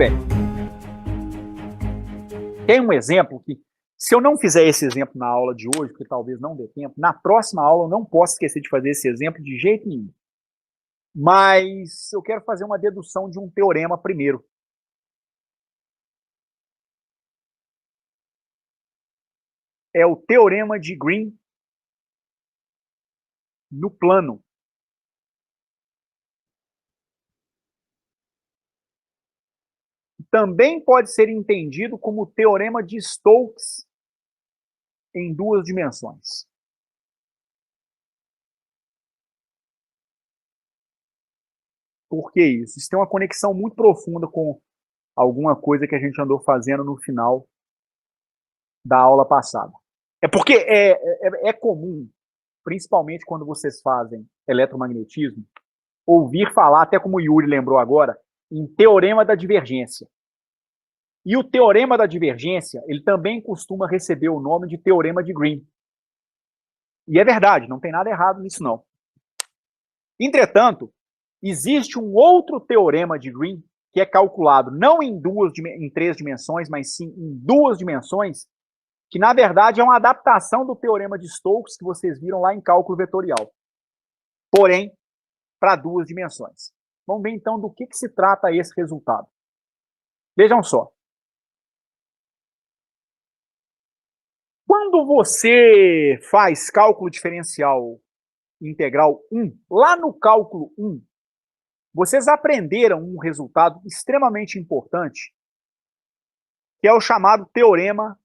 bem. Tem um exemplo que, se eu não fizer esse exemplo na aula de hoje, porque talvez não dê tempo, na próxima aula eu não posso esquecer de fazer esse exemplo de jeito nenhum. Mas eu quero fazer uma dedução de um teorema primeiro. É o teorema de Green no plano. Também pode ser entendido como o teorema de Stokes em duas dimensões. Por que isso? Isso tem uma conexão muito profunda com alguma coisa que a gente andou fazendo no final da aula passada. É porque é comum, principalmente quando vocês fazem eletromagnetismo, ouvir falar, até como o Yuri lembrou agora, em teorema da divergência. E o teorema da divergência, ele também costuma receber o nome de teorema de Green. E é verdade, não tem nada errado nisso não. Entretanto, existe um outro teorema de Green que é calculado não em três dimensões, mas sim em duas dimensões, que na verdade é uma adaptação do teorema de Stokes que vocês viram lá em cálculo vetorial. Porém, para duas dimensões. Vamos ver então do que se trata esse resultado. Vejam só. Quando você faz cálculo diferencial integral 1, lá no cálculo 1, vocês aprenderam um resultado extremamente importante, que é o chamado teorema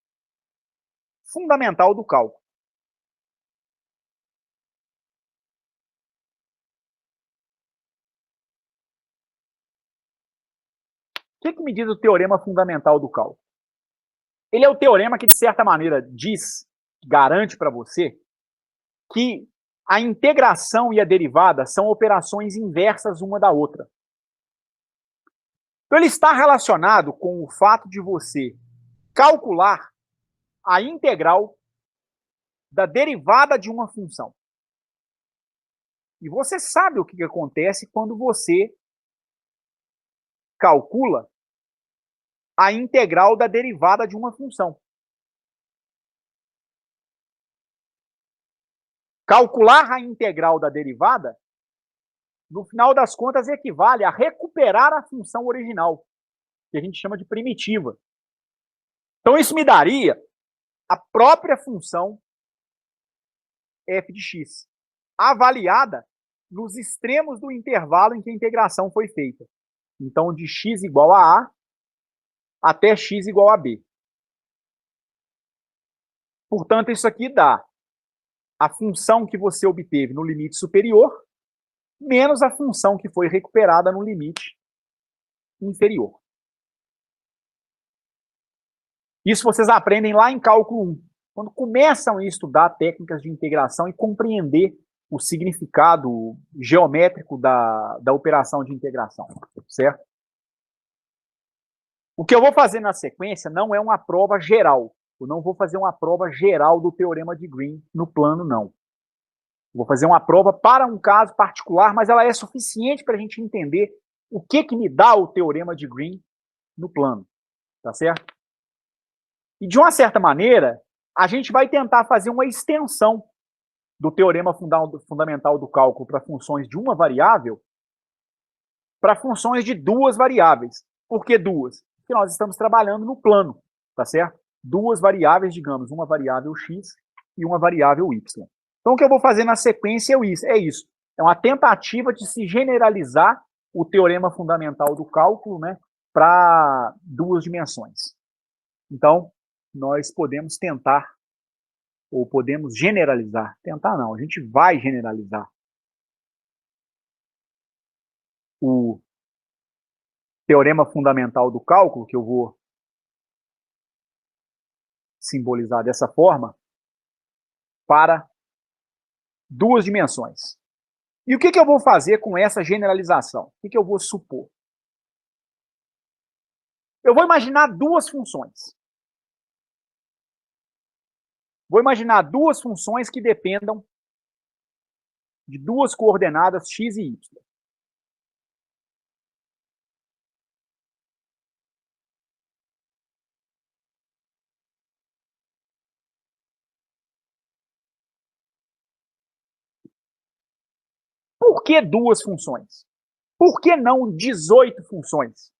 fundamental do cálculo. O que me diz o teorema fundamental do cálculo? Ele é o teorema que, de certa maneira, garante para você que a integração e a derivada são operações inversas uma da outra. Então, ele está relacionado com o fato de você calcular a integral da derivada de uma função. E você sabe o que acontece quando você calcula a integral da derivada de uma função. Calcular a integral da derivada, no final das contas, equivale a recuperar a função original, que a gente chama de primitiva. Então, isso me daria a própria função f de x, avaliada nos extremos do intervalo em que a integração foi feita. Então, de x igual a A até x igual a B. Portanto, isso aqui dá a função que você obteve no limite superior menos a função que foi recuperada no limite inferior. Isso vocês aprendem lá em cálculo 1, quando começam a estudar técnicas de integração e compreender o significado geométrico da operação de integração, certo? O que eu vou fazer na sequência não é uma prova geral. Eu não vou fazer uma prova geral do teorema de Green no plano, não. Vou fazer uma prova para um caso particular, mas ela é suficiente para a gente entender o que me dá o teorema de Green no plano, tá certo? E de uma certa maneira, a gente vai tentar fazer uma extensão do teorema fundamental do cálculo para funções de uma variável para funções de duas variáveis. Por que duas? Porque nós estamos trabalhando no plano, tá certo? Duas variáveis, digamos, uma variável x e uma variável y. Então, o que eu vou fazer na sequência é isso. É uma tentativa de se generalizar o teorema fundamental do cálculo, né, para duas dimensões. Então, nós podemos tentar, ou podemos generalizar. Tentar não, a gente vai generalizar o teorema fundamental do cálculo, que eu vou simbolizar dessa forma, para duas dimensões. E o que eu vou fazer com essa generalização? O que eu vou supor? Eu vou imaginar duas funções. Vou imaginar duas funções que dependam de duas coordenadas x e y. que 2 funções? Por que não 18 funções?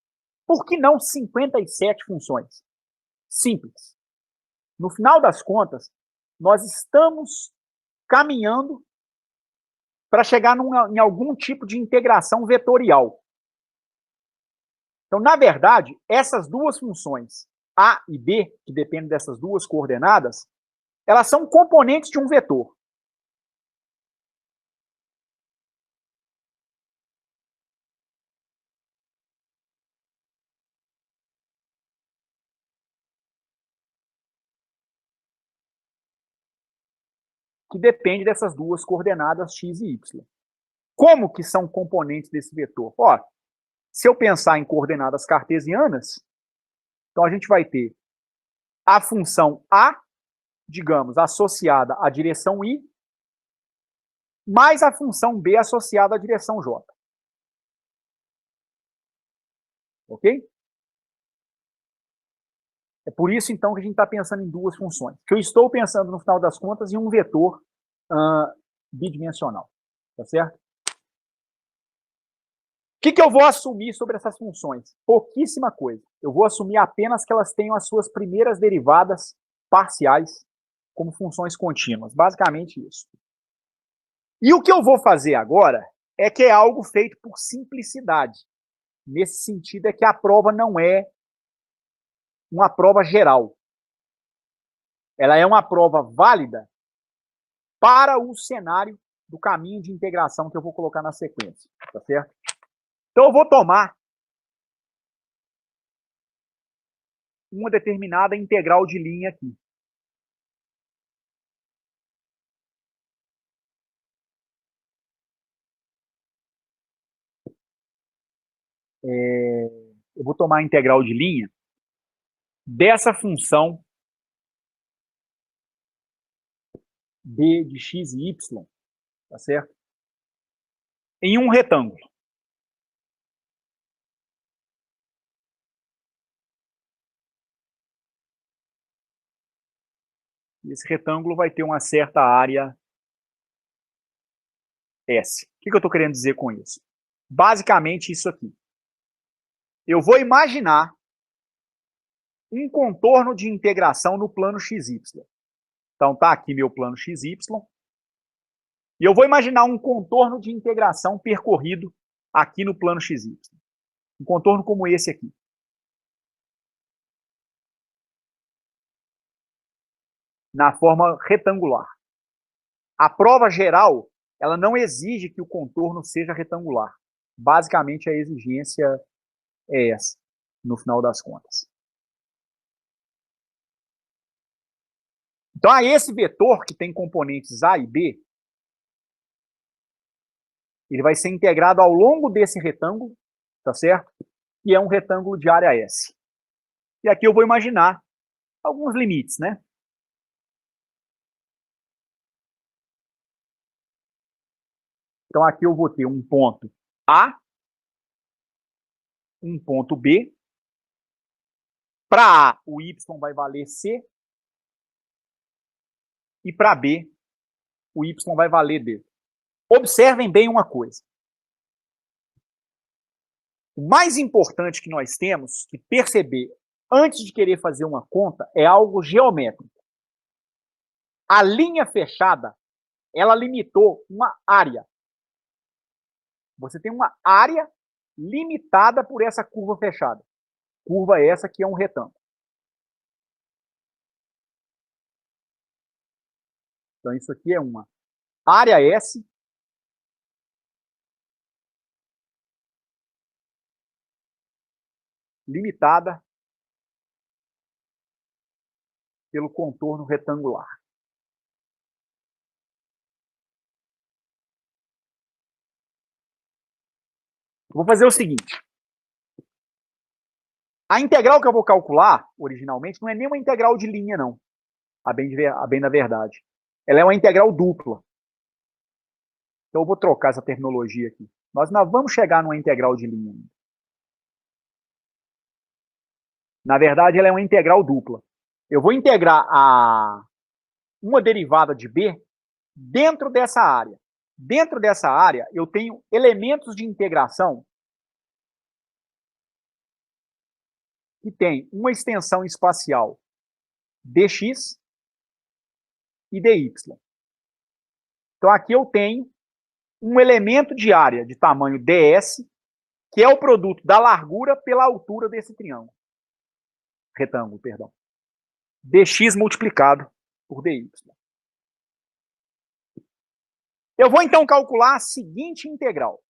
Por que não 57 funções? Simples. No final das contas, nós estamos caminhando para chegar em algum tipo de integração vetorial. Então, na verdade, essas 2 funções, A e B, que dependem dessas 2 coordenadas, elas são componentes de um vetor. Que depende dessas 2 coordenadas x e y. Como que são componentes desse vetor? Ó, se eu pensar em coordenadas cartesianas, então a gente vai ter a função A, digamos, associada à direção I, mais a função B associada à direção J. Ok? É por isso, então, que a gente está pensando em 2 funções. Que eu estou pensando, no final das contas, em um vetor bidimensional. Tá certo? O que eu vou assumir sobre essas funções? Pouquíssima coisa. Eu vou assumir apenas que elas tenham as suas primeiras derivadas parciais como funções contínuas. Basicamente isso. E o que eu vou fazer agora é que é algo feito por simplicidade. Nesse sentido é que a prova não é uma prova geral. Ela é uma prova válida para o cenário do caminho de integração que eu vou colocar na sequência. Tá certo? Então eu vou tomar uma determinada integral de linha aqui. Eu vou tomar a integral de linha dessa função b de x e y, tá certo? Em um retângulo. Esse retângulo vai ter uma certa área S. O que eu estou querendo dizer com isso? Basicamente isso aqui. Eu vou imaginar um contorno de integração no plano XY. Então tá aqui meu plano XY. E eu vou imaginar um contorno de integração percorrido aqui no plano XY. Um contorno como esse aqui. Na forma retangular. A prova geral, ela não exige que o contorno seja retangular. Basicamente, a exigência é essa, no final das contas. Então, esse vetor que tem componentes A e B, ele vai ser integrado ao longo desse retângulo, tá certo? E é um retângulo de área S. E aqui eu vou imaginar alguns limites, né? Então, aqui eu vou ter um ponto A, um ponto B. Para A, o Y vai valer C. E para B, o Y vai valer D. Observem bem uma coisa. O mais importante que nós temos que perceber antes de querer fazer uma conta é algo geométrico. A linha fechada, ela limitou uma área. Você tem uma área limitada por essa curva fechada. Curva essa que é um retângulo. Então, isso aqui é uma área S limitada pelo contorno retangular. Vou fazer o seguinte. A integral que eu vou calcular, originalmente, não é nem uma integral de linha, não. A bem da verdade. Ela é uma integral dupla. Então, eu vou trocar essa terminologia aqui. Nós não vamos chegar numa integral de linha. Na verdade, ela é uma integral dupla. Eu vou integrar uma derivada de B dentro dessa área. Dentro dessa área, eu tenho elementos de integração que tem uma extensão espacial dx e dy. Então, aqui eu tenho um elemento de área de tamanho ds, que é o produto da largura pela altura desse triângulo. Retângulo, perdão. Dx multiplicado por dy. Eu vou, então, calcular a seguinte integral.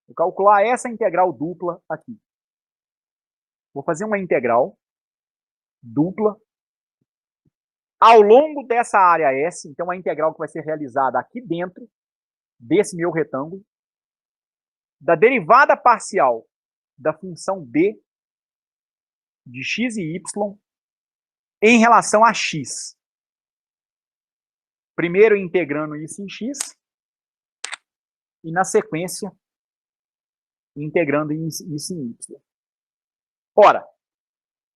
Vou calcular essa integral dupla aqui. Vou fazer uma integral dupla ao longo dessa área S, então a integral que vai ser realizada aqui dentro desse meu retângulo, da derivada parcial da função b de x e y em relação a x. Primeiro integrando isso em x e, na sequência, integrando isso em y. Ora,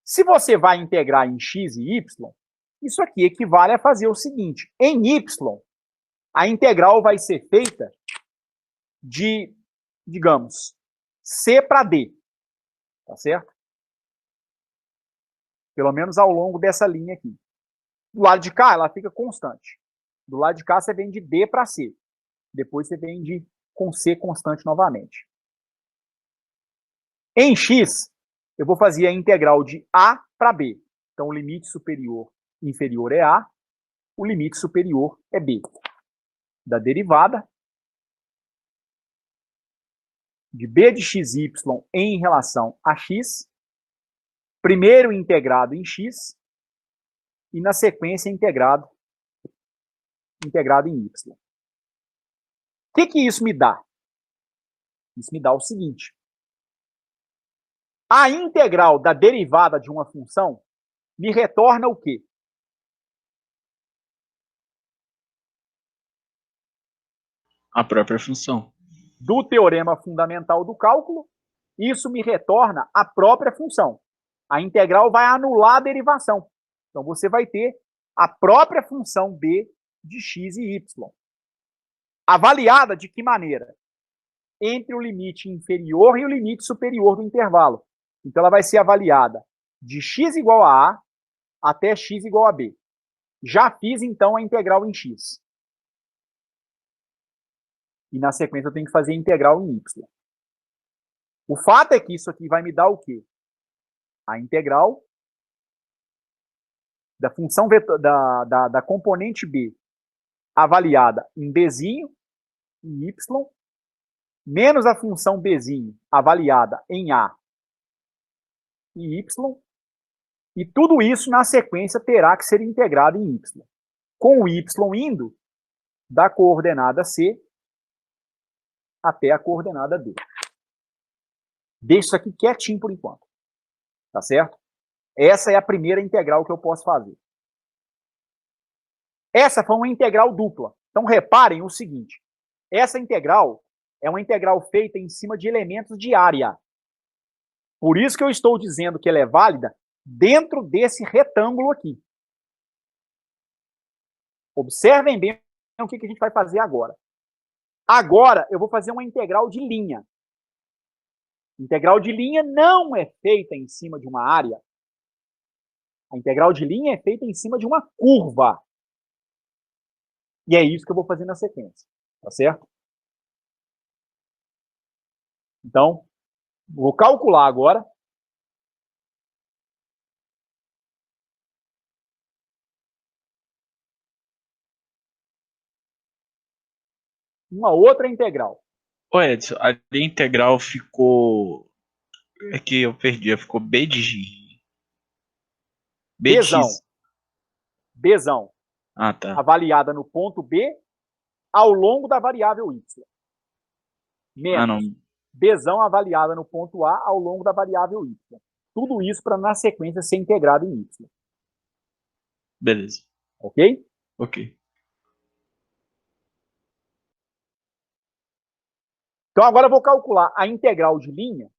se você vai integrar em x e y, isso aqui equivale a fazer o seguinte: em y, a integral vai ser feita de, digamos, c para d. Tá certo? Pelo menos ao longo dessa linha aqui. Do lado de cá, ela fica constante. Do lado de cá, você vem de d para c. Depois você vem com c constante novamente. Em x, eu vou fazer a integral de a para b. Então, o limite superior e inferior é a, o limite superior é b. Da derivada de b de xy em relação a x, primeiro integrado em x, e na sequência integrado em y. O que isso me dá? Isso me dá o seguinte: a integral da derivada de uma função me retorna o quê? A própria função. Do teorema fundamental do cálculo, isso me retorna a própria função. A integral vai anular a derivação. Então, você vai ter a própria função b de x e y. Avaliada de que maneira? Entre o limite inferior e o limite superior do intervalo. Então, ela vai ser avaliada de x igual a até x igual a b. Já fiz, então, a integral em x. E, na sequência, eu tenho que fazer a integral em y. O fato é que isso aqui vai me dar o quê? A integral da função da componente b avaliada em bzinho e y, menos a função bzinho avaliada em a e y, e tudo isso, na sequência, terá que ser integrado em y. Com o y indo da coordenada c até a coordenada d. Deixa isso aqui quietinho por enquanto. Tá certo? Essa é a primeira integral que eu posso fazer. Essa foi uma integral dupla. Então, reparem o seguinte. Essa integral é uma integral feita em cima de elementos de área. Por isso que eu estou dizendo que ela é válida dentro desse retângulo aqui. Observem bem o que a gente vai fazer agora. Agora, eu vou fazer uma integral de linha. Integral de linha não é feita em cima de uma área. A integral de linha é feita em cima de uma curva. E é isso que eu vou fazer na sequência. Tá certo? Então, vou calcular agora. Uma outra integral. Ô Edson, a integral ficou. É que eu perdi, ficou B de X. B de Bzão. X. Bzão. Ah, tá. Avaliada no ponto B ao longo da variável y. Ah, não. Menos Bzão avaliada no ponto A ao longo da variável y. Tudo isso para, na sequência, ser integrado em y. Beleza. Ok? Ok. Então, agora eu vou calcular a integral de linha,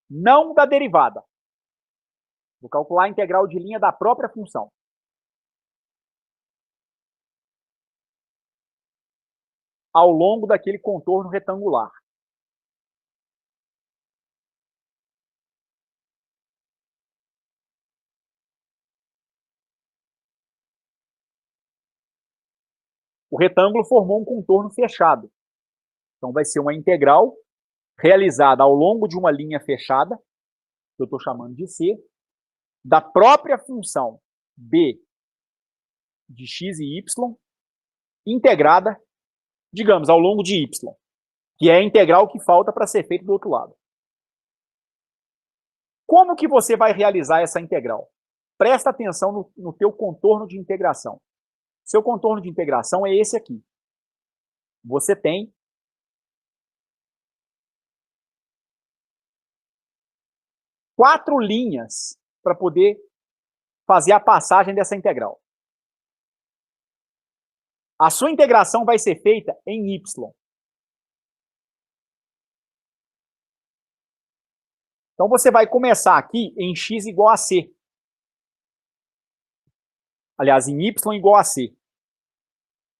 não da derivada. Vou calcular a integral de linha da própria função. Ao longo daquele contorno retangular. O retângulo formou um contorno fechado. Então, vai ser uma integral realizada ao longo de uma linha fechada, que eu estou chamando de C, da própria função b de x e y, integrada, digamos, ao longo de y, que é a integral que falta para ser feita do outro lado. Como que você vai realizar essa integral? Presta atenção no teu contorno de integração. Seu contorno de integração é esse aqui. Você tem quatro linhas para poder fazer a passagem dessa integral. A sua integração vai ser feita em y. Então, você vai começar aqui em x igual a c. Aliás, em y igual a c.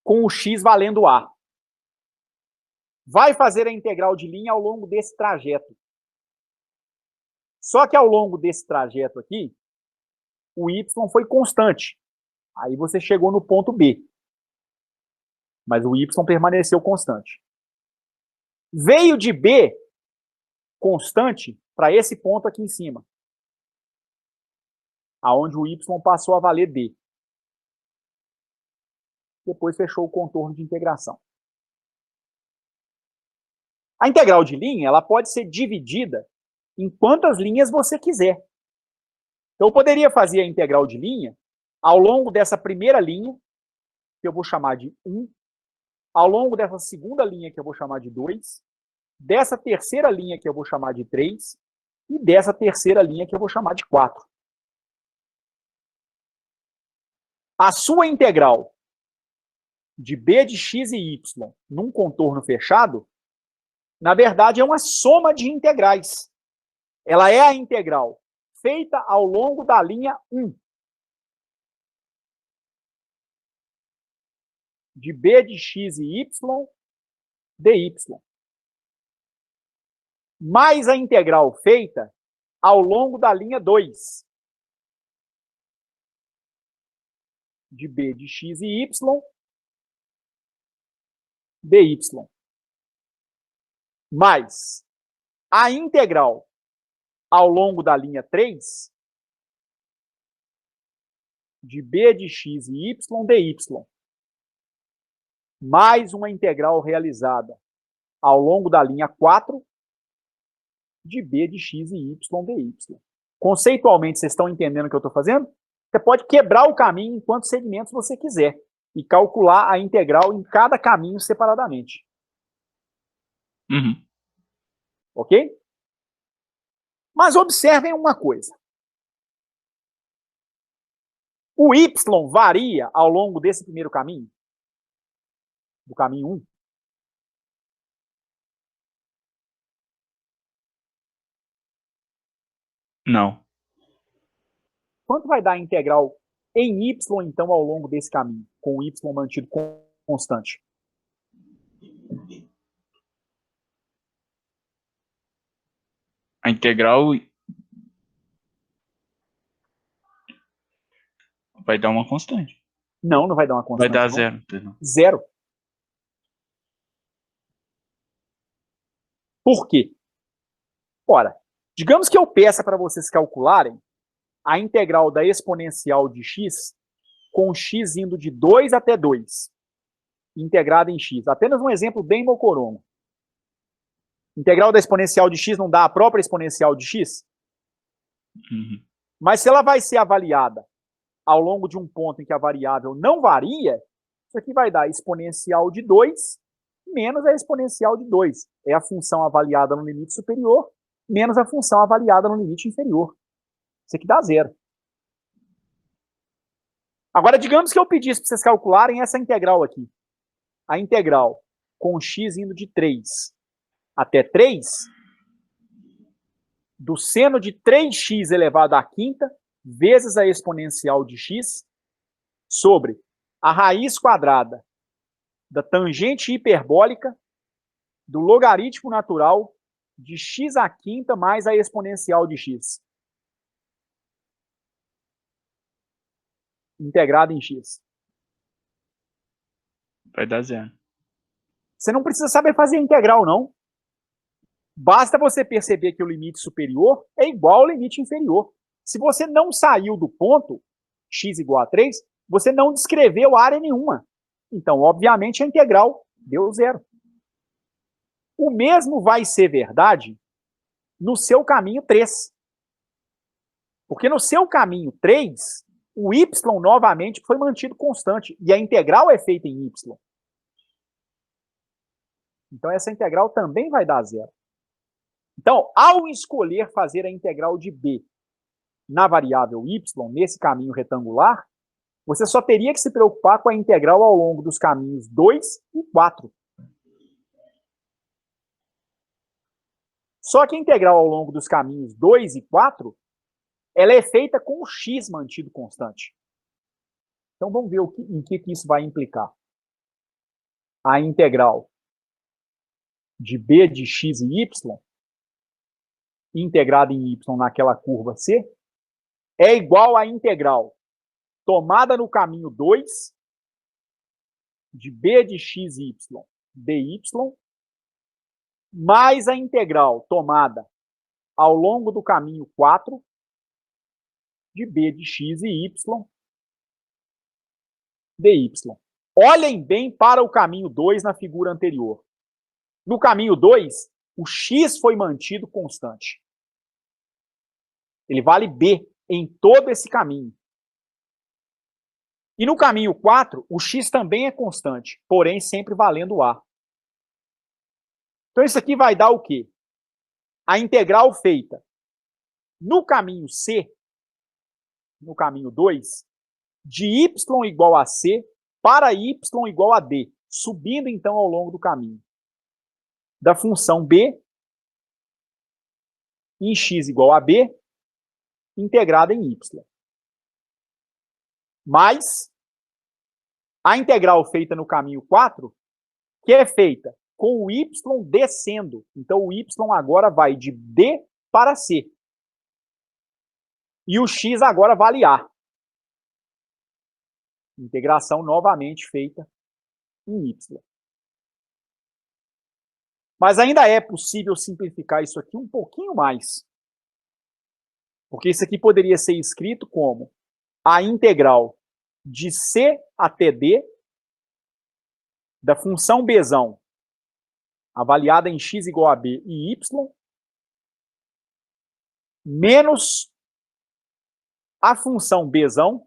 Com o x valendo a. Vai fazer a integral de linha ao longo desse trajeto. Só que ao longo desse trajeto aqui, o y foi constante. Aí você chegou no ponto B. Mas o y permaneceu constante. Veio de B constante para esse ponto aqui em cima, aonde o y passou a valer D. Depois fechou o contorno de integração. A integral de linha, ela pode ser dividida em quantas linhas você quiser. Então, eu poderia fazer a integral de linha ao longo dessa primeira linha, que eu vou chamar de 1, ao longo dessa segunda linha, que eu vou chamar de 2, dessa terceira linha, que eu vou chamar de 3, e dessa terceira linha, que eu vou chamar de 4. A sua integral de b de x e y num contorno fechado, na verdade, é uma soma de integrais. Ela é a integral feita ao longo da linha 1. De b de x e y, dy. Mais a integral feita ao longo da linha 2. De b de x e y, dy. Mais a integral ao longo da linha 3, de b de x e y, dy. Mais uma integral realizada ao longo da linha 4, de b de x e y, dy. Conceitualmente, vocês estão entendendo o que eu estou fazendo? Você pode quebrar o caminho em quantos segmentos você quiser e calcular a integral em cada caminho separadamente. Uhum. Ok? Mas observem uma coisa. O y varia ao longo desse primeiro caminho? Do caminho 1? Não. Quanto vai dar a integral em y, então, ao longo desse caminho, com o y mantido constante? A integral vai dar uma constante. Não, não vai dar uma constante. Vai dar não. zero. Não. Zero. Por quê? Ora, digamos que eu peça para vocês calcularem a integral da exponencial de x com x indo de 2 até 2, integrada em x. Apenas um exemplo bem mocorongo. Integral da exponencial de x não dá a própria exponencial de x? Uhum. Mas se ela vai ser avaliada ao longo de um ponto em que a variável não varia, isso aqui vai dar exponencial de 2 menos a exponencial de 2. É a função avaliada no limite superior menos a função avaliada no limite inferior. Isso aqui dá zero. Agora, digamos que eu pedisse para vocês calcularem essa integral aqui. A integral com x indo de 3 até 3, do seno de 3x elevado à quinta, vezes a exponencial de x, sobre a raiz quadrada da tangente hiperbólica do logaritmo natural de x à quinta mais a exponencial de x. Integrado em x. Vai dar zero. Você não precisa saber fazer integral, não. Basta você perceber que o limite superior é igual ao limite inferior. Se você não saiu do ponto, x igual a 3, você não descreveu área nenhuma. Então, obviamente, a integral deu zero. O mesmo vai ser verdade no seu caminho 3. Porque no seu caminho 3, o y novamente foi mantido constante. E a integral é feita em y. Então, essa integral também vai dar zero. Então, ao escolher fazer a integral de b na variável y, nesse caminho retangular, você só teria que se preocupar com a integral ao longo dos caminhos 2 e 4. Só que a integral ao longo dos caminhos 2 e 4, ela é feita com o x mantido constante. Então, vamos ver em que isso vai implicar. A integral de b de x e y, integrada em y naquela curva C, é igual à integral tomada no caminho 2 de b de x e y dy, mais a integral tomada ao longo do caminho 4 de b de x e y dy. Olhem bem para o caminho 2 na figura anterior. No caminho 2, o x foi mantido constante. Ele vale b em todo esse caminho. E no caminho 4, o x também é constante, porém sempre valendo a. Então isso aqui vai dar o quê? A integral feita no caminho C, no caminho 2, de y igual a c para y igual a d, subindo então ao longo do caminho. Da função b em x igual a b, integrada em y. Mais a integral feita no caminho 4, que é feita com o y descendo. Então, o y agora vai de d para c. E o x agora vale a. Integração novamente feita em y. Mas ainda é possível simplificar isso aqui um pouquinho mais. Porque isso aqui poderia ser escrito como a integral de c até d da função bzão avaliada em x igual a b e y, menos a função bzão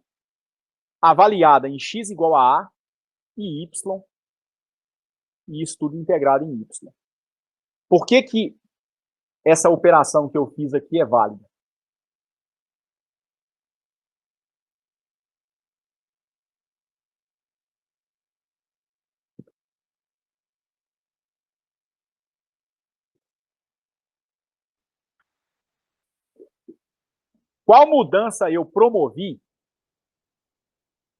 avaliada em x igual a e y, e isso tudo integrado em y. Por que que essa operação que eu fiz aqui é válida? Qual mudança eu promovi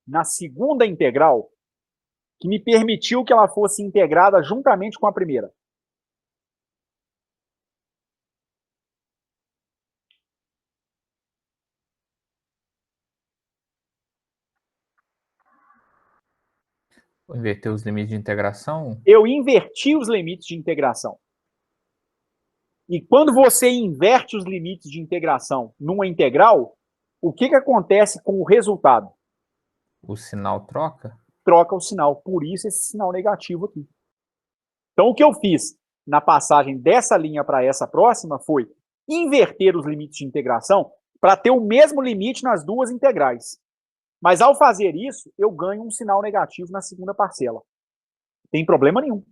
na segunda integral que me permitiu que ela fosse integrada juntamente com a primeira? Vou inverter os limites de integração. Eu inverti os limites de integração. E quando você inverte os limites de integração numa integral, o que acontece com o resultado? O sinal troca? Troca o sinal. Por isso esse sinal negativo aqui. Então, o que eu fiz na passagem dessa linha para essa próxima foi inverter os limites de integração para ter o mesmo limite nas duas integrais. Mas, ao fazer isso, eu ganho um sinal negativo na segunda parcela. Tem problema nenhum.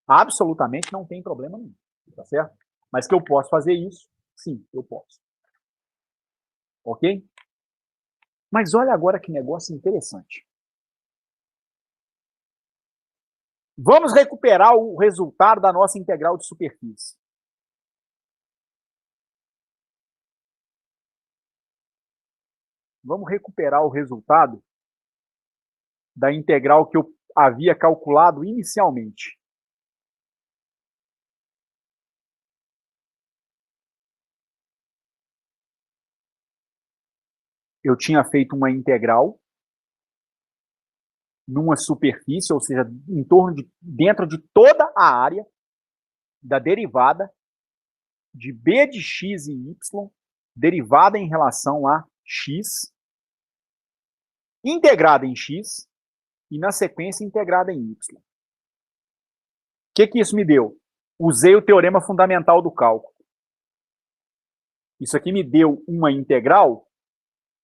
Absolutamente não tem problema nenhum. Tá certo? Mas que eu posso fazer isso? Sim, eu posso. Ok? Mas olha agora que negócio interessante. Vamos recuperar o resultado da nossa integral de superfície. Vamos recuperar o resultado da integral que eu havia calculado inicialmente. Eu tinha feito uma integral numa superfície, ou seja, dentro de toda a área da derivada de b de x e y, derivada em relação a x, integrada em x, e na sequência integrada em y. O que isso me deu? Usei o teorema fundamental do cálculo. Isso aqui me deu uma integral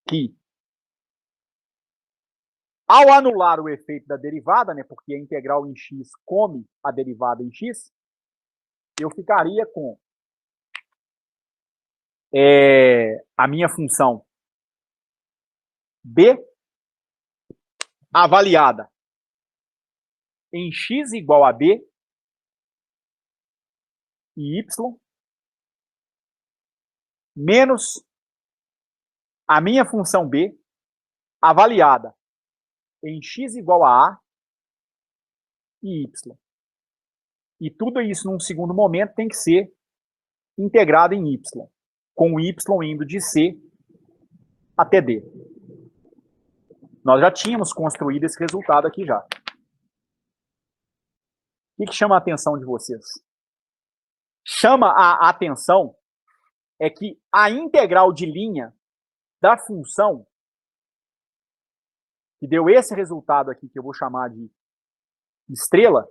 que, ao anular o efeito da derivada, né, porque a integral em x come a derivada em x, eu ficaria com a minha função b avaliada em x igual a b e y, menos a minha função b avaliada em x igual a e y. E tudo isso, num segundo momento, tem que ser integrado em y, com o y indo de c até d. Nós já tínhamos construído esse resultado aqui já. O que chama a atenção de vocês? Chama a atenção é que a integral de linha da função, que deu esse resultado aqui, que eu vou chamar de estrela,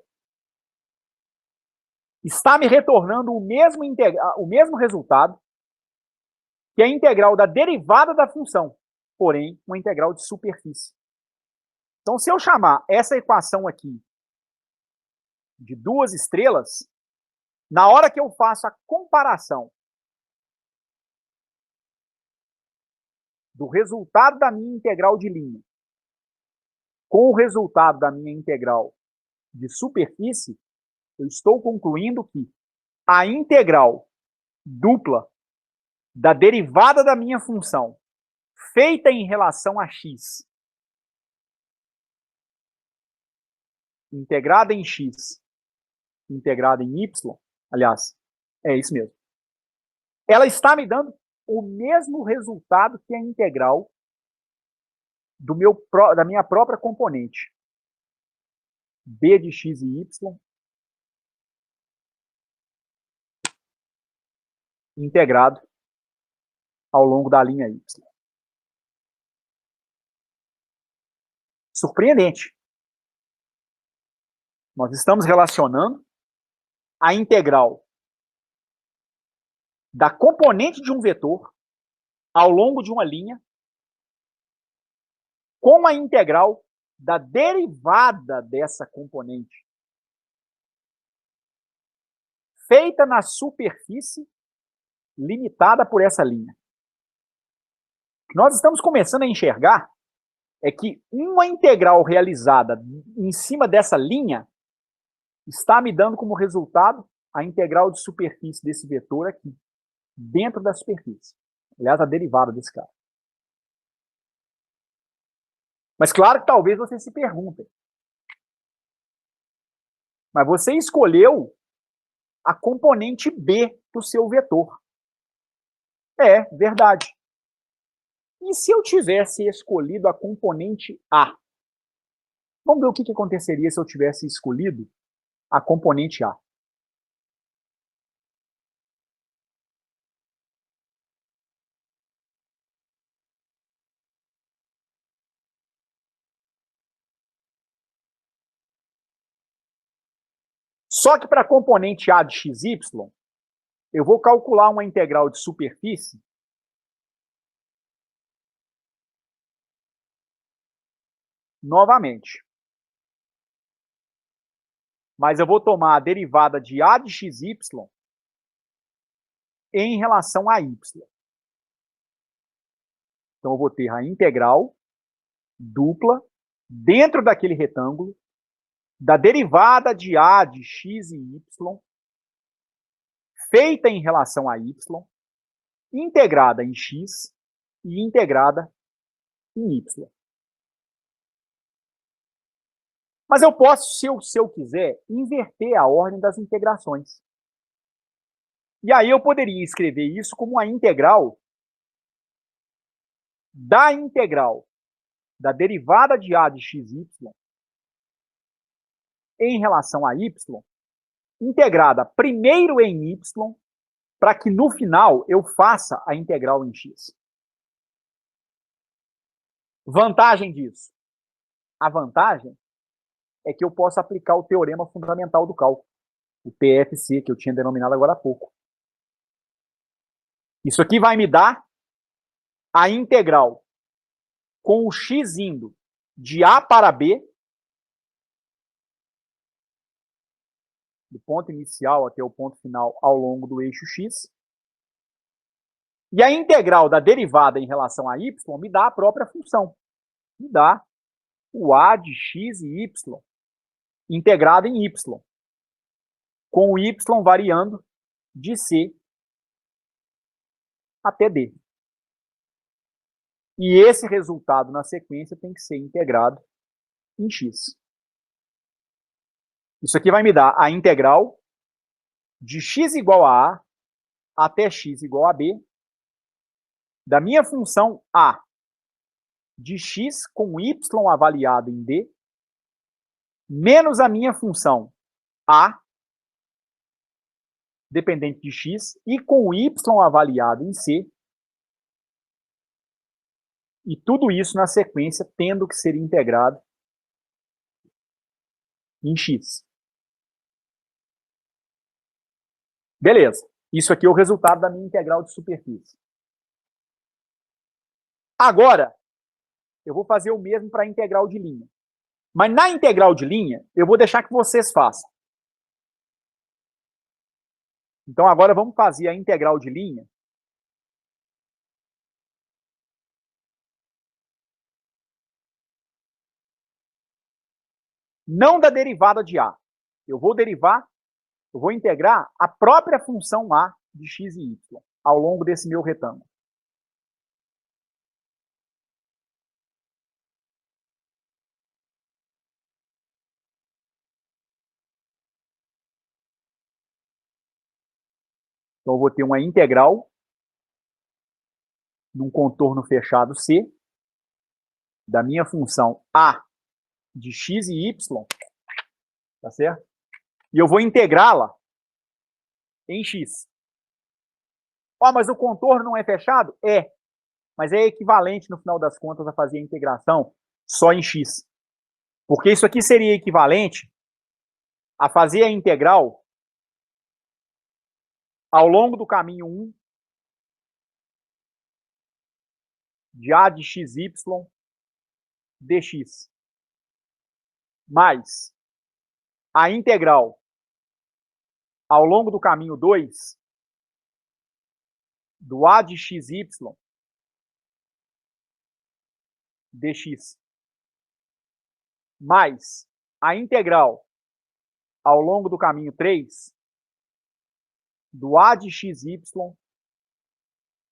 está me retornando o mesmo resultado que a integral da derivada da função, porém, uma integral de superfície. Então, se eu chamar essa equação aqui de duas estrelas, na hora que eu faço a comparação do resultado da minha integral de linha com o resultado da minha integral de superfície, eu estou concluindo que a integral dupla da derivada da minha função feita em relação a x, integrada em x, integrada em y, aliás, é isso mesmo. Ela está me dando o mesmo resultado que a integral da minha própria componente. B de x e y integrado ao longo da linha y. Surpreendente. Nós estamos relacionando a integral da componente de um vetor ao longo de uma linha com a integral da derivada dessa componente feita na superfície limitada por essa linha. O que nós estamos começando a enxergar é que uma integral realizada em cima dessa linha está me dando como resultado a integral de superfície desse vetor aqui, dentro da superfície. Aliás, a derivada desse cara. Mas claro que talvez você se perguntem. Mas você escolheu a componente B do seu vetor. É, verdade. E se eu tivesse escolhido a componente A? Vamos ver o que aconteceria se eu tivesse escolhido a componente A. Só que para a componente A de xy, eu vou calcular uma integral de superfície novamente. Mas eu vou tomar a derivada de A de xy em relação a y. Então, eu vou ter a integral dupla dentro daquele retângulo da derivada de A de x e y, feita em relação a y, integrada em x e integrada em y. Mas eu posso, se eu quiser, inverter a ordem das integrações. E aí eu poderia escrever isso como a integral da derivada de A de xy em relação a y, integrada primeiro em y, para que no final eu faça a integral em x. Vantagem disso? A vantagem é que eu posso aplicar o teorema fundamental do cálculo, o TFC, que eu tinha denominado agora há pouco. Isso aqui vai me dar a integral com o x indo de A para B, do ponto inicial até o ponto final ao longo do eixo x. E a integral da derivada em relação a y me dá a própria função. Me dá o A de x e y integrado em y, com o y variando de C até D. E esse resultado na sequência tem que ser integrado em x. Isso aqui vai me dar a integral de x igual a A até x igual a B da minha função A de x com y avaliado em D menos a minha função A dependente de x e com y avaliado em C, e tudo isso na sequência tendo que ser integrado em x. Beleza. Isso aqui é o resultado da minha integral de superfície. Agora, eu vou fazer o mesmo para a integral de linha. Mas na integral de linha, eu vou deixar que vocês façam. Então, agora vamos fazer a integral de linha. Não da derivada de A. Eu vou integrar a própria função A de x e y ao longo desse meu retângulo. Então, eu vou ter uma integral num contorno fechado C da minha função A de x e y, tá certo? E eu vou integrá-la em x. Ó, mas o contorno não é fechado? É. Mas é equivalente, no final das contas, a fazer a integração só em x. Porque isso aqui seria equivalente a fazer a integral ao longo do caminho 1 de A de xy dx, mais a integral ao longo do caminho 2 do A de xy dx, mais a integral ao longo do caminho 3 do A de xy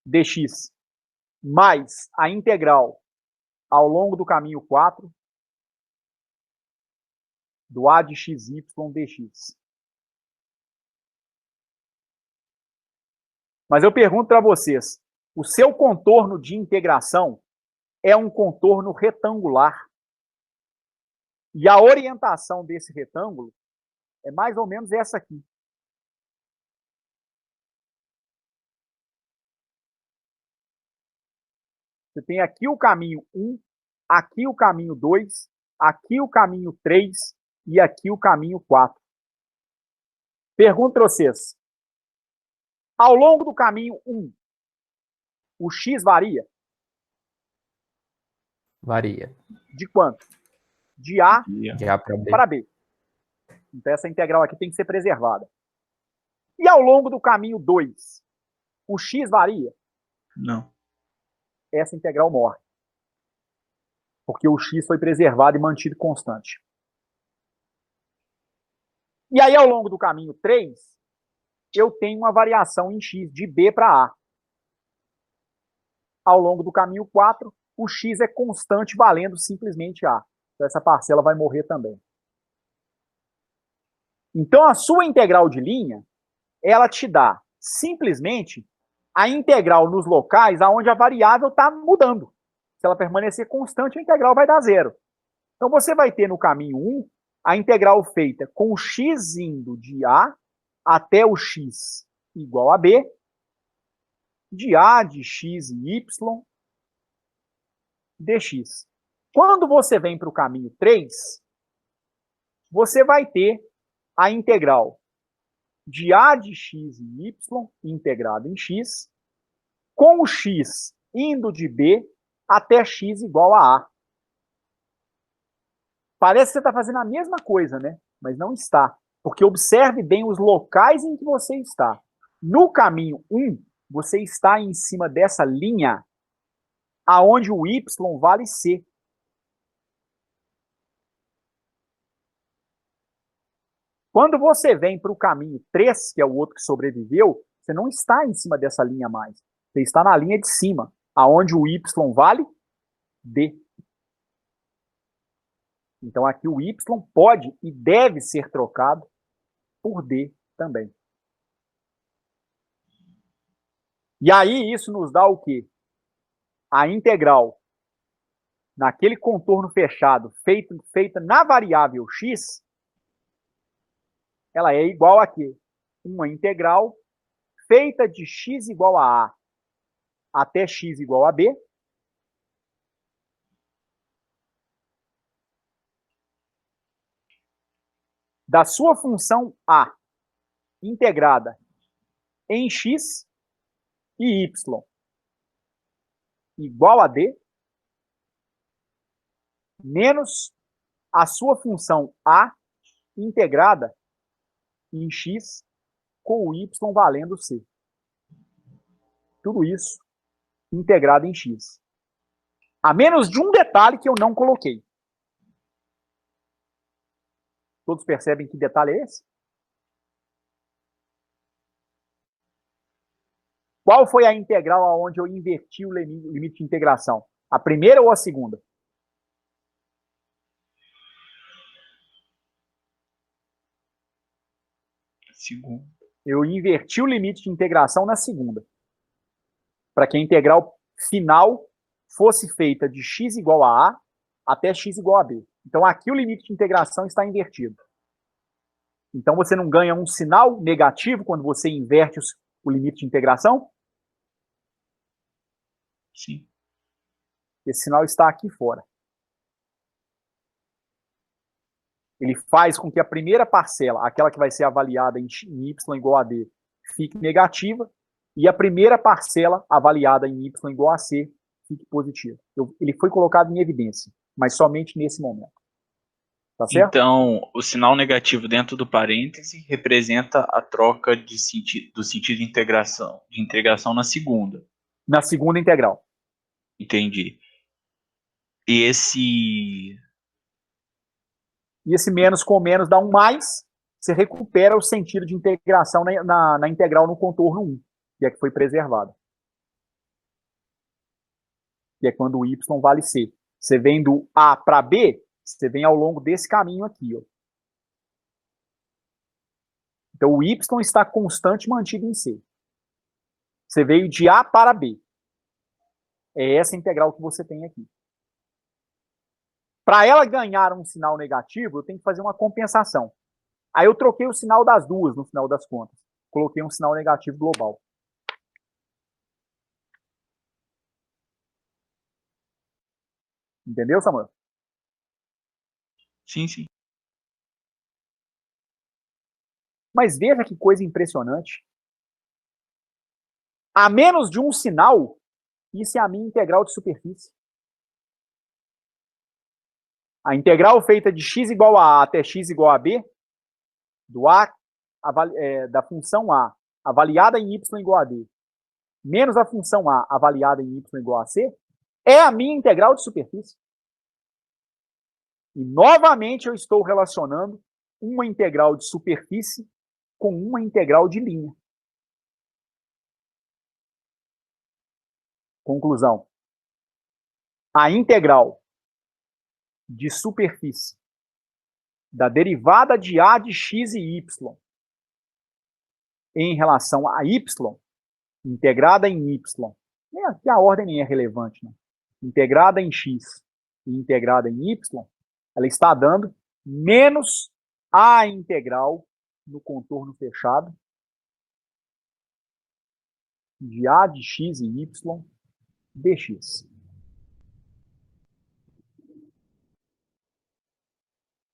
dx, mais a integral ao longo do caminho 4 do A de xy dx. Mas eu pergunto para vocês, o seu contorno de integração é um contorno retangular. E a orientação desse retângulo é mais ou menos essa aqui. Você tem aqui o caminho 1, aqui o caminho 2, aqui o caminho 3 e aqui o caminho 4. Pergunto para vocês, ao longo do caminho 1, o x varia? Varia. De quanto? De A De A para B. para B. Então essa integral aqui tem que ser preservada. E ao longo do caminho 2, o x varia? Não. Essa integral morre. Porque o x foi preservado e mantido constante. E aí, ao longo do caminho 3, eu tenho uma variação em x de B para A. Ao longo do caminho 4, o x é constante valendo simplesmente A. Então, essa parcela vai morrer também. Então, a sua integral de linha, ela te dá simplesmente a integral nos locais onde a variável está mudando. Se ela permanecer constante, a integral vai dar 0. Então, você vai ter no caminho 1 a integral feita com o x indo de A até o x igual a B, de A de x e y, dx. Quando você vem para o caminho 3, você vai ter a integral de A de x e y, integrado em x, com o x indo de B até x igual a A. Parece que você está fazendo a mesma coisa, né? Mas não está. Porque observe bem os locais em que você está. No caminho 1, você está em cima dessa linha aonde o y vale c. Quando você vem para o caminho 3, que é o outro que sobreviveu, você não está em cima dessa linha mais. Você está na linha de cima, aonde o y vale d. Então, aqui o y pode e deve ser trocado por d também. E aí, isso nos dá o quê? A integral naquele contorno fechado feita na variável x, ela é igual a quê? Uma integral feita de x igual a até x igual a b, da sua função a integrada em x e y igual a d, menos a sua função a integrada em x com o y valendo c. Tudo isso integrado em x. A menos de um detalhe que eu não coloquei. Todos percebem que detalhe é esse? Qual foi a integral aonde eu inverti o limite de integração? A primeira ou a segunda? Segunda. Eu inverti o limite de integração na segunda. Para que a integral final fosse feita de x igual a até x igual a b. Então, aqui o limite de integração está invertido. Então, você não ganha um sinal negativo quando você inverte o limite de integração? Sim. Esse sinal está aqui fora. Ele faz com que a primeira parcela, aquela que vai ser avaliada em y igual a d, fique negativa, e a primeira parcela avaliada em y igual a c fique positiva. Ele foi colocado em evidência, mas somente nesse momento. Tá certo? Então, o sinal negativo dentro do parêntese representa a troca do sentido de integração na segunda. Na segunda integral. Entendi. E esse menos com menos dá um mais, você recupera o sentido de integração na integral no contorno 1, que é que foi preservado. Que é quando o y vale c. Você vem do A para B, você vem ao longo desse caminho aqui. Ó. Então, o y está constante mantido em c. Você veio de A para B. É essa integral que você tem aqui. Para ela ganhar um sinal negativo, eu tenho que fazer uma compensação. Aí eu troquei o sinal das duas no final das contas. Coloquei um sinal negativo global. Entendeu, Samuel? Sim, sim. Mas veja que coisa impressionante. A menos de um sinal, isso é a minha integral de superfície. A integral feita de x igual a até x igual a b, da função a avaliada em y igual a d, menos a função a avaliada em y igual a c, é a minha integral de superfície. E, novamente, eu estou relacionando uma integral de superfície com uma integral de linha. Conclusão. A integral de superfície da derivada de a de x e y em relação a y, integrada em y, aqui a ordem nem é relevante, né? Integrada em x e integrada em y, ela está dando menos a integral no contorno fechado de a de x e y dx.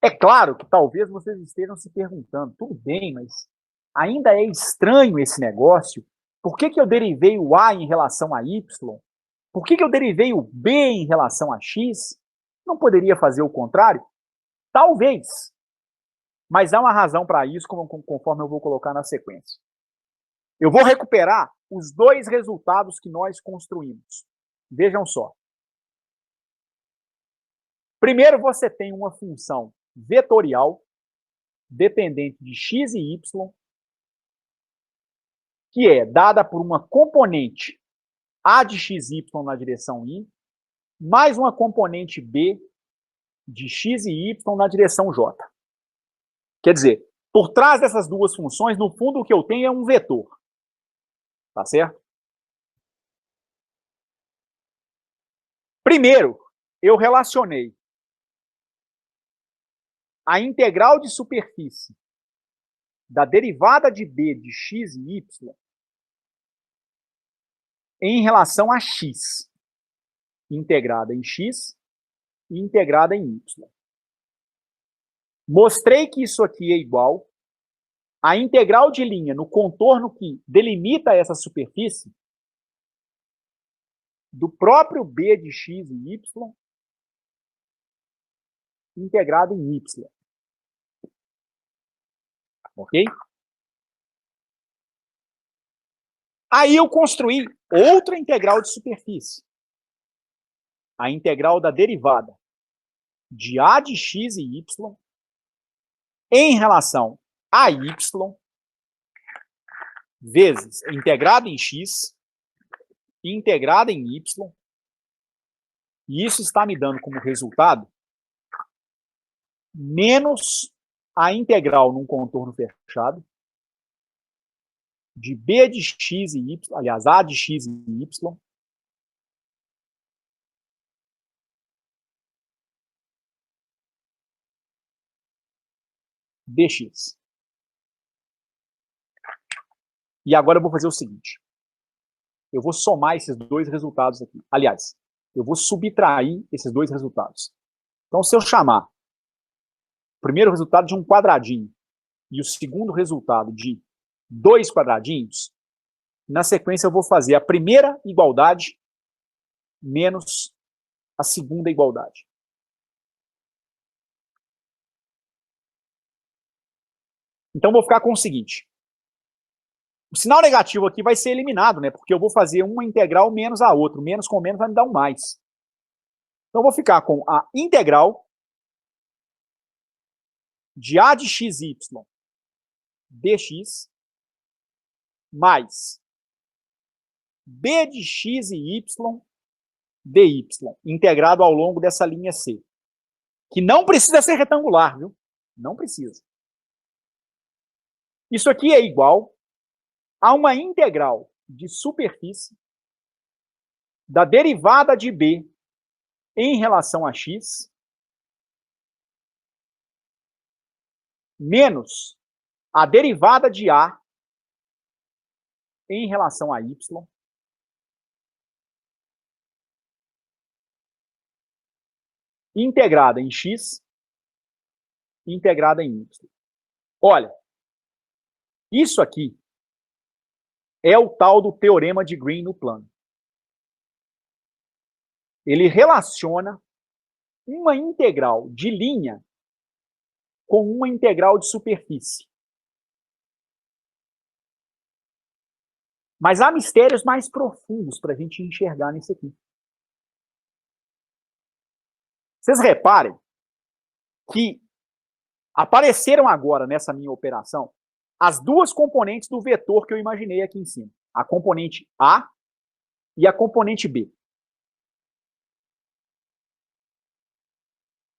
É claro que talvez vocês estejam se perguntando, tudo bem, mas ainda é estranho esse negócio. Por que eu derivei o a em relação a y? Por que eu derivei o b em relação a x? Não poderia fazer o contrário? Talvez. Mas há uma razão para isso, conforme eu vou colocar na sequência. Eu vou recuperar os dois resultados que nós construímos. Vejam só. Primeiro, você tem uma função vetorial dependente de x e y, que é dada por uma componente a de xy na direção y, mais uma componente b de x e y na direção j. Quer dizer, por trás dessas duas funções, no fundo, o que eu tenho é um vetor. Tá certo? Primeiro, eu relacionei a integral de superfície da derivada de b de x e y em relação a x, integrada em x e integrada em y. Mostrei que isso aqui é igual à integral de linha no contorno que delimita essa superfície do próprio b de x e y integrado em y. Ok? Aí eu construí outra integral de superfície. A integral da derivada de a de x e y em relação a y vezes integrada em x e integrada em y. E isso está me dando como resultado menos a integral num contorno fechado de b de x e y, aliás, a de x e y, dx. E agora eu vou fazer o seguinte. Eu vou somar esses dois resultados aqui. Aliás, eu vou subtrair esses dois resultados. Então, se eu chamar o primeiro resultado de um quadradinho e o segundo resultado de dois quadradinhos, na sequência eu vou fazer a primeira igualdade menos a segunda igualdade. Então, eu vou ficar com o seguinte. O sinal negativo aqui vai ser eliminado, né? Porque eu vou fazer uma integral menos a outra. Menos com menos vai me dar um mais. Então, eu vou ficar com a integral de a de xy dx mais b de x e y dy, integrado ao longo dessa linha C. Que não precisa ser retangular, viu? Não precisa. Isso aqui é igual a uma integral de superfície da derivada de b em relação a x menos a derivada de a em relação a y integrada em x integrada em y. Olha, isso aqui é o tal do teorema de Green no plano. Ele relaciona uma integral de linha com uma integral de superfície. Mas há mistérios mais profundos para a gente enxergar nisso aqui. Vocês reparem que Apareceram agora, nessa minha operação, as duas componentes do vetor que eu imaginei aqui em cima. A componente A e a componente B.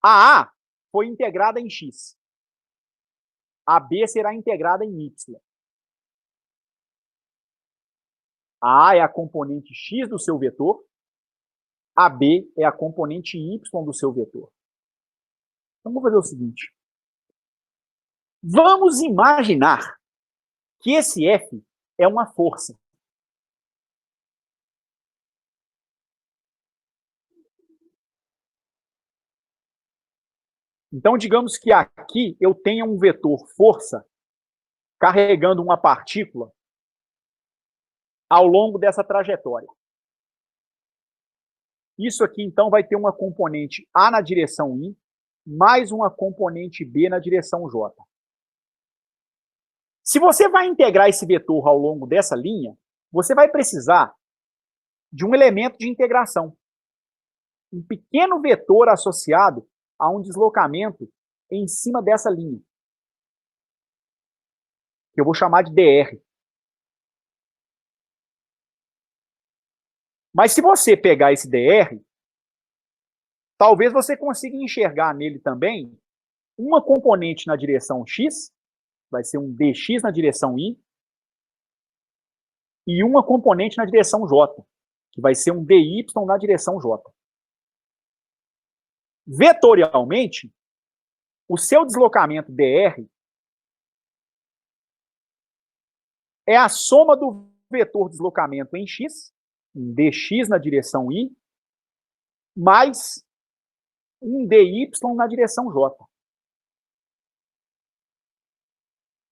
A A foi integrada em X. A B será integrada em Y. A A é a componente X do seu vetor. A B é a componente Y do seu vetor. Então, vamos fazer o seguinte. Vamos imaginar que esse F é uma força. Então, digamos que aqui eu tenha um vetor força carregando uma partícula ao longo dessa trajetória. Isso aqui, então, vai ter uma componente A na direção I, mais uma componente B na direção J. Se você vai integrar esse vetor ao longo dessa linha, você vai precisar de um elemento de integração. Um pequeno vetor associado a um deslocamento em cima dessa linha, que eu vou chamar de dr. Mas se você pegar esse dr, talvez você consiga enxergar nele também uma componente na direção x, vai ser um dx na direção y, e uma componente na direção j, que vai ser um dy na direção j. Vetorialmente, o seu deslocamento dr é a soma do vetor deslocamento em x, um dx na direção y, mais um dy na direção j.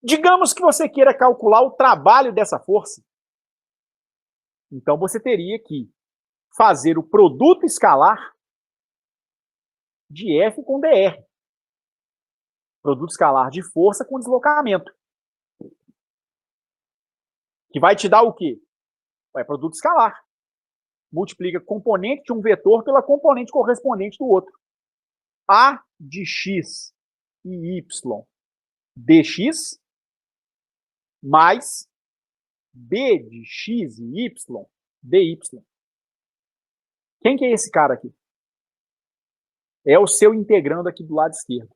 Digamos que você queira calcular o trabalho dessa força. Então, você teria que fazer o produto escalar de F com dr. Produto escalar de força com deslocamento. Que vai te dar o quê? É produto escalar. Multiplica componente de um vetor pela componente correspondente do outro. A de x e y dx mais B de x e y dy. Quem que é esse cara aqui? É o seu integrando aqui do lado esquerdo.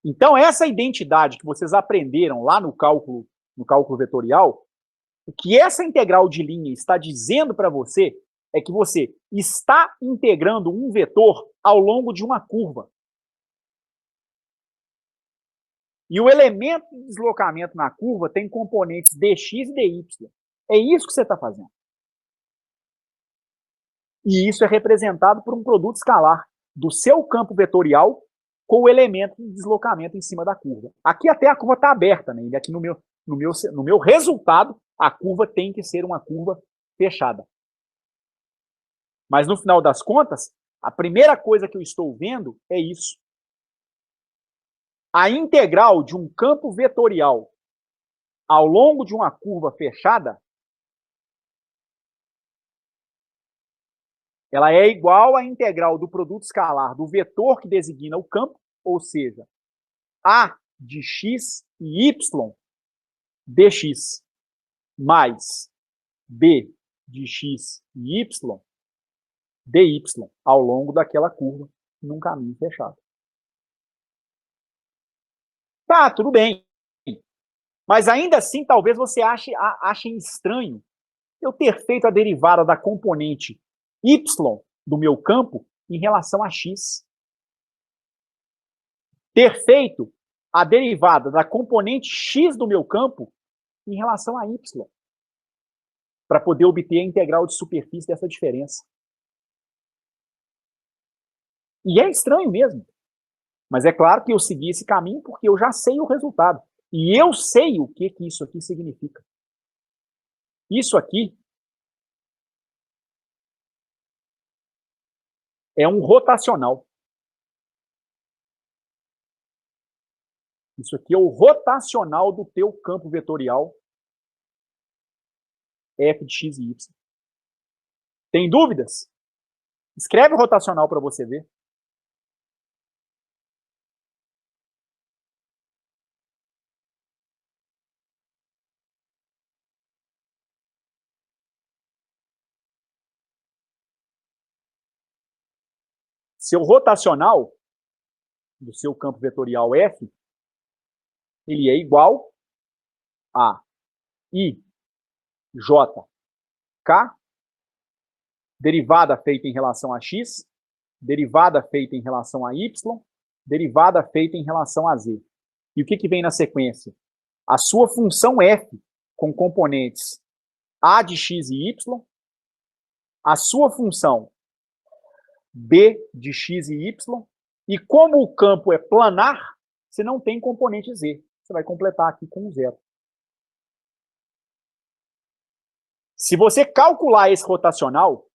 Então, essa identidade que vocês aprenderam lá no cálculo vetorial, o que essa integral de linha está dizendo para você é que você está integrando um vetor ao longo de uma curva. E o elemento de deslocamento na curva tem componentes dx e dy. É isso que você está fazendo. E isso é representado por um produto escalar do seu campo vetorial com o elemento de deslocamento em cima da curva. Aqui até a curva está aberta, né? E aqui no meu resultado, a curva tem que ser uma curva fechada. Mas no final das contas, a primeira coisa que eu estou vendo é isso. A integral de um campo vetorial ao longo de uma curva fechada, ela é igual à integral do produto escalar do vetor que designa o campo, ou seja, A de x e y dx mais B de x e y dy ao longo daquela curva num caminho fechado. Tá, tudo bem. Mas ainda assim, talvez você ache estranho eu ter feito a derivada da componente y do meu campo em relação a x. Ter feito a derivada da componente x do meu campo em relação a y. Para poder obter a integral de superfície dessa diferença. E é estranho mesmo. Mas é claro que eu segui esse caminho porque eu já sei o resultado. E eu sei o que isso aqui significa. Isso aqui é um rotacional. Isso aqui é o rotacional do teu campo vetorial f de x e y. Tem dúvidas? Escreve o rotacional para você ver. seu rotacional do seu campo vetorial F, ele é igual a I, J, K, derivada feita em relação a X, derivada feita em relação a Y, derivada feita em relação a Z. E o que vem na sequência? A sua função F com componentes A de X e Y, a sua função B de X e Y, e como o campo é planar, você não tem componente Z. Você vai completar aqui com 0. Se você calcular esse rotacional,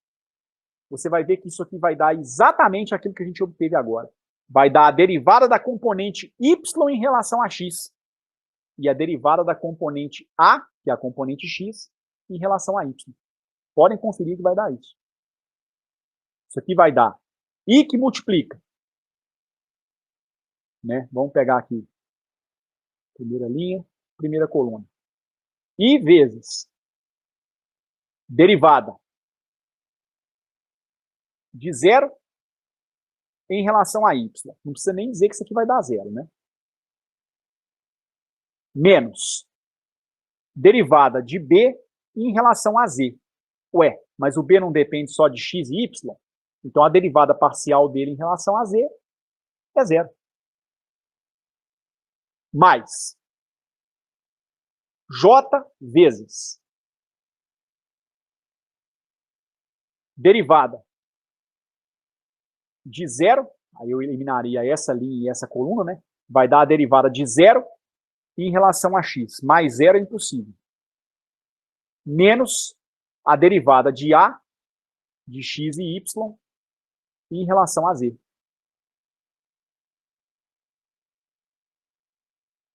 você vai ver que isso aqui vai dar exatamente aquilo que a gente obteve agora. Vai dar a derivada da componente Y em relação a X e a derivada da componente A, que é a componente X, em relação a Y. Podem conferir que vai dar isso. Isso aqui vai dar I que multiplica. Né? Vamos pegar aqui. Primeira linha, primeira coluna. I vezes derivada de 0 em relação a Y. Não precisa nem dizer que isso aqui vai dar 0, né? Menos derivada de B em relação a Z. Ué, mas o B não depende só de X e Y? Então a derivada parcial dele em relação a Z é 0. Mais J vezes derivada de 0, aí eu eliminaria essa linha e essa coluna, né? Vai dar a derivada de 0 em relação a X. Mais 0 é impossível. Menos a derivada de A, de X e Y, em relação a Z.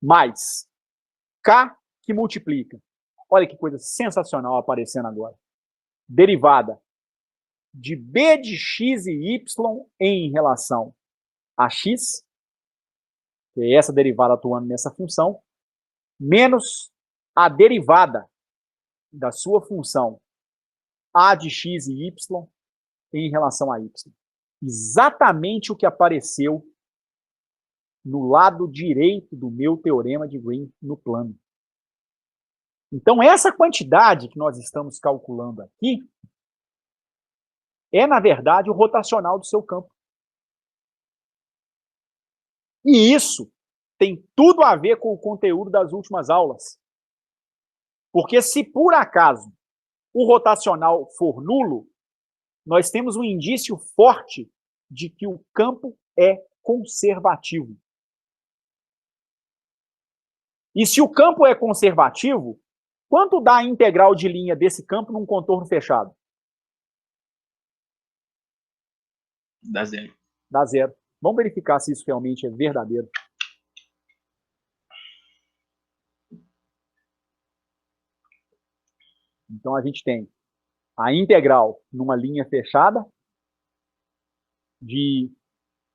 Mais K que multiplica. Olha que coisa sensacional aparecendo agora. Derivada de B de X e Y em relação a X, que é essa derivada atuando nessa função, menos a derivada da sua função A de X e Y em relação a Y. Exatamente o que apareceu no lado direito do meu teorema de Green no plano. Então, essa quantidade que nós estamos calculando aqui é, na verdade, o rotacional do seu campo. E isso tem tudo a ver com o conteúdo das últimas aulas. Porque se, por acaso, o rotacional for nulo, nós temos um indício forte de que o campo é conservativo. E se o campo é conservativo, quanto dá a integral de linha desse campo num contorno fechado? Dá 0. Dá 0. Vamos verificar se isso realmente é verdadeiro. Então, a gente tem a integral numa linha fechada de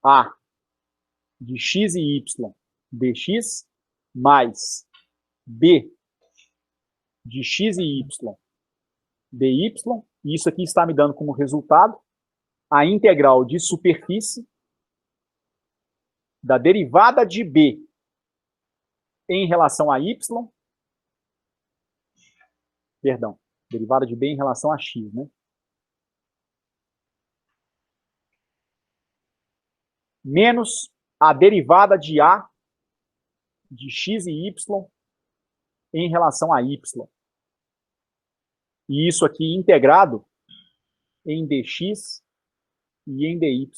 A de x e y dx mais B de x e y dy, e isso aqui está me dando como resultado a integral de superfície da derivada de B em relação a y, perdão, derivada de B em relação a x, né? Menos a derivada de A de x e y em relação a y. E isso aqui integrado em dx e em dy.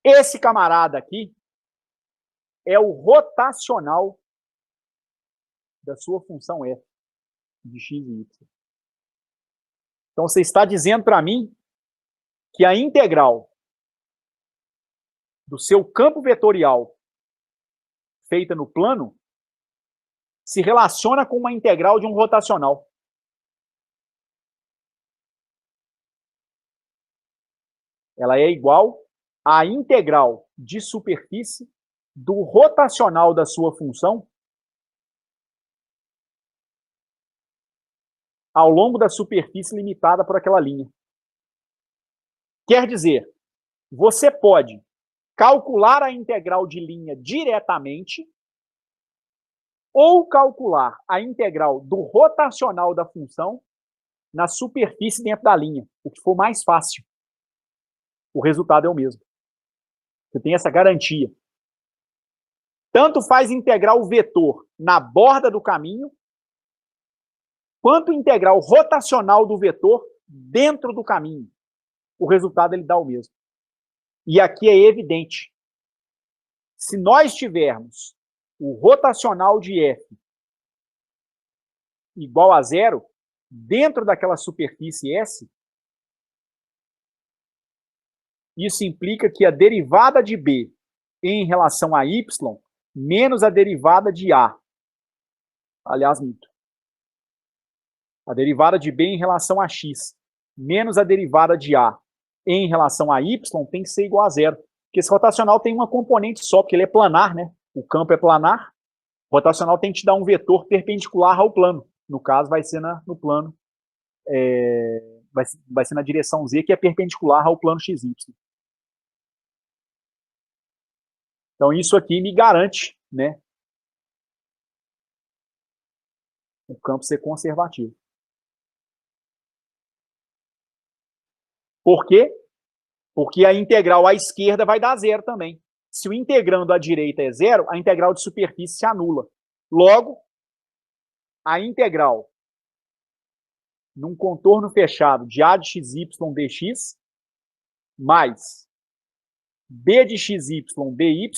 Esse camarada aqui é o rotacional da sua função f de x e y. Então, você está dizendo para mim que a integral do seu campo vetorial feita no plano se relaciona com uma integral de um rotacional. Ela é igual à integral de superfície do rotacional da sua função ao longo da superfície limitada por aquela linha. Quer dizer, você pode calcular a integral de linha diretamente ou calcular a integral do rotacional da função na superfície dentro da linha, o que for mais fácil. O resultado é o mesmo. Você tem essa garantia. Tanto faz integrar o vetor na borda do caminho, quanto integrar o rotacional do vetor dentro do caminho. O resultado ele dá o mesmo. E aqui é evidente. Se nós tivermos o rotacional de F igual a zero, dentro daquela superfície S, isso implica que a derivada de B em relação a Y menos a derivada de A. Aliás, mito. A derivada de B em relação a X menos a derivada de A em relação a Y tem que ser igual a zero. Porque esse rotacional tem uma componente só, porque ele é planar, né? O campo é planar. O rotacional tem que te dar um vetor perpendicular ao plano. No caso, vai ser no plano, vai ser na direção Z, que é perpendicular ao plano XY. Então, isso aqui me garante, né, o campo ser conservativo. Por quê? Porque a integral à esquerda vai dar zero também. Se o integrando à direita é zero, a integral de superfície se anula. Logo, a integral num contorno fechado de A de xy dx mais B de xy dy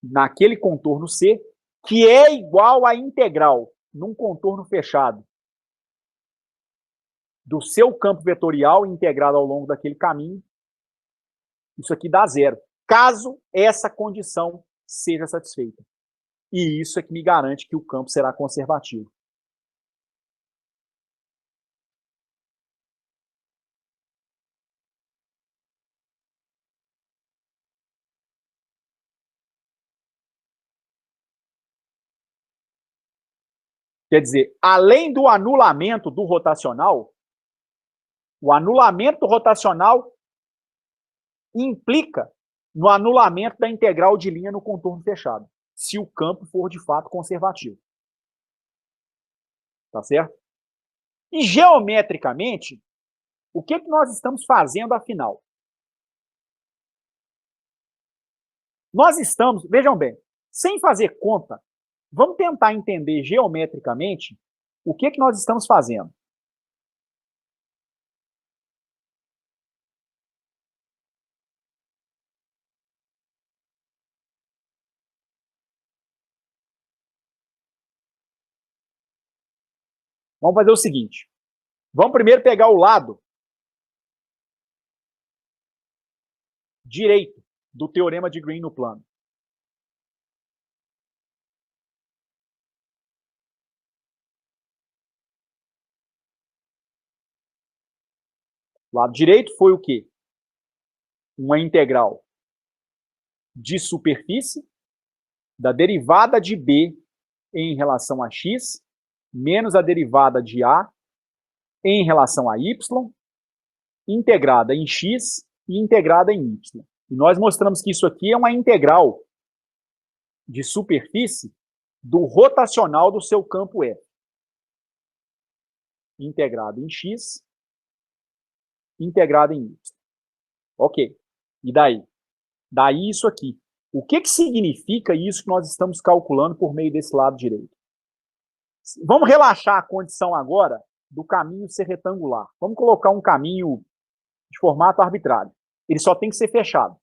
naquele contorno C, que é igual à integral num contorno fechado do seu campo vetorial integrado ao longo daquele caminho, isso aqui dá zero, caso essa condição seja satisfeita. E isso é que me garante que o campo será conservativo. Quer dizer, além do anulamento do rotacional, o anulamento rotacional implica no anulamento da integral de linha no contorno fechado, se o campo for de fato conservativo. Tá certo? E geometricamente, o que nós estamos fazendo afinal? Nós estamos, vejam bem, sem fazer conta, vamos tentar entender geometricamente o que nós estamos fazendo. Vamos fazer o seguinte. Vamos primeiro pegar o lado direito do teorema de Green no plano. O lado direito foi o quê? Uma integral de superfície da derivada de B em relação a x menos a derivada de A em relação a y, integrada em x e integrada em y. E nós mostramos que isso aqui é uma integral de superfície do rotacional do seu campo F. Integrado em x, integrado em y. Ok. E daí? Daí isso aqui. O que significa isso que nós estamos calculando por meio desse lado direito? Vamos relaxar a condição agora do caminho ser retangular. Vamos colocar um caminho de formato arbitrário. Ele só tem que ser fechado.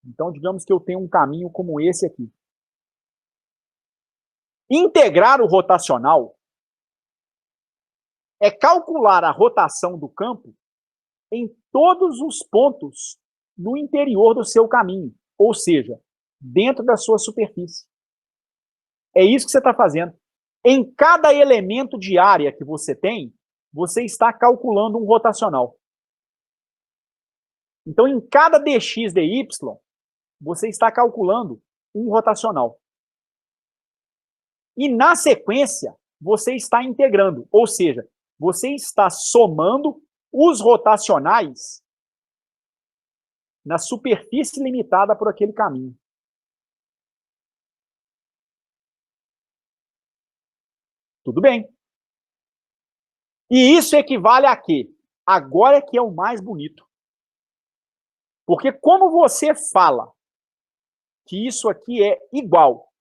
Então, digamos que eu tenho um caminho como esse aqui. Integrar o rotacional é calcular a rotação do campo em todos os pontos no interior do seu caminho, ou seja, dentro da sua superfície. É isso que você está fazendo. Em cada elemento de área que você tem, você está calculando um rotacional. Então, em cada dx dy, você está calculando um rotacional. E, na sequência, você está integrando, ou seja, você está somando os rotacionais na superfície limitada por aquele caminho. Tudo bem. E isso equivale a quê? Agora é que é o mais bonito. Porque como você fala que isso aqui é igual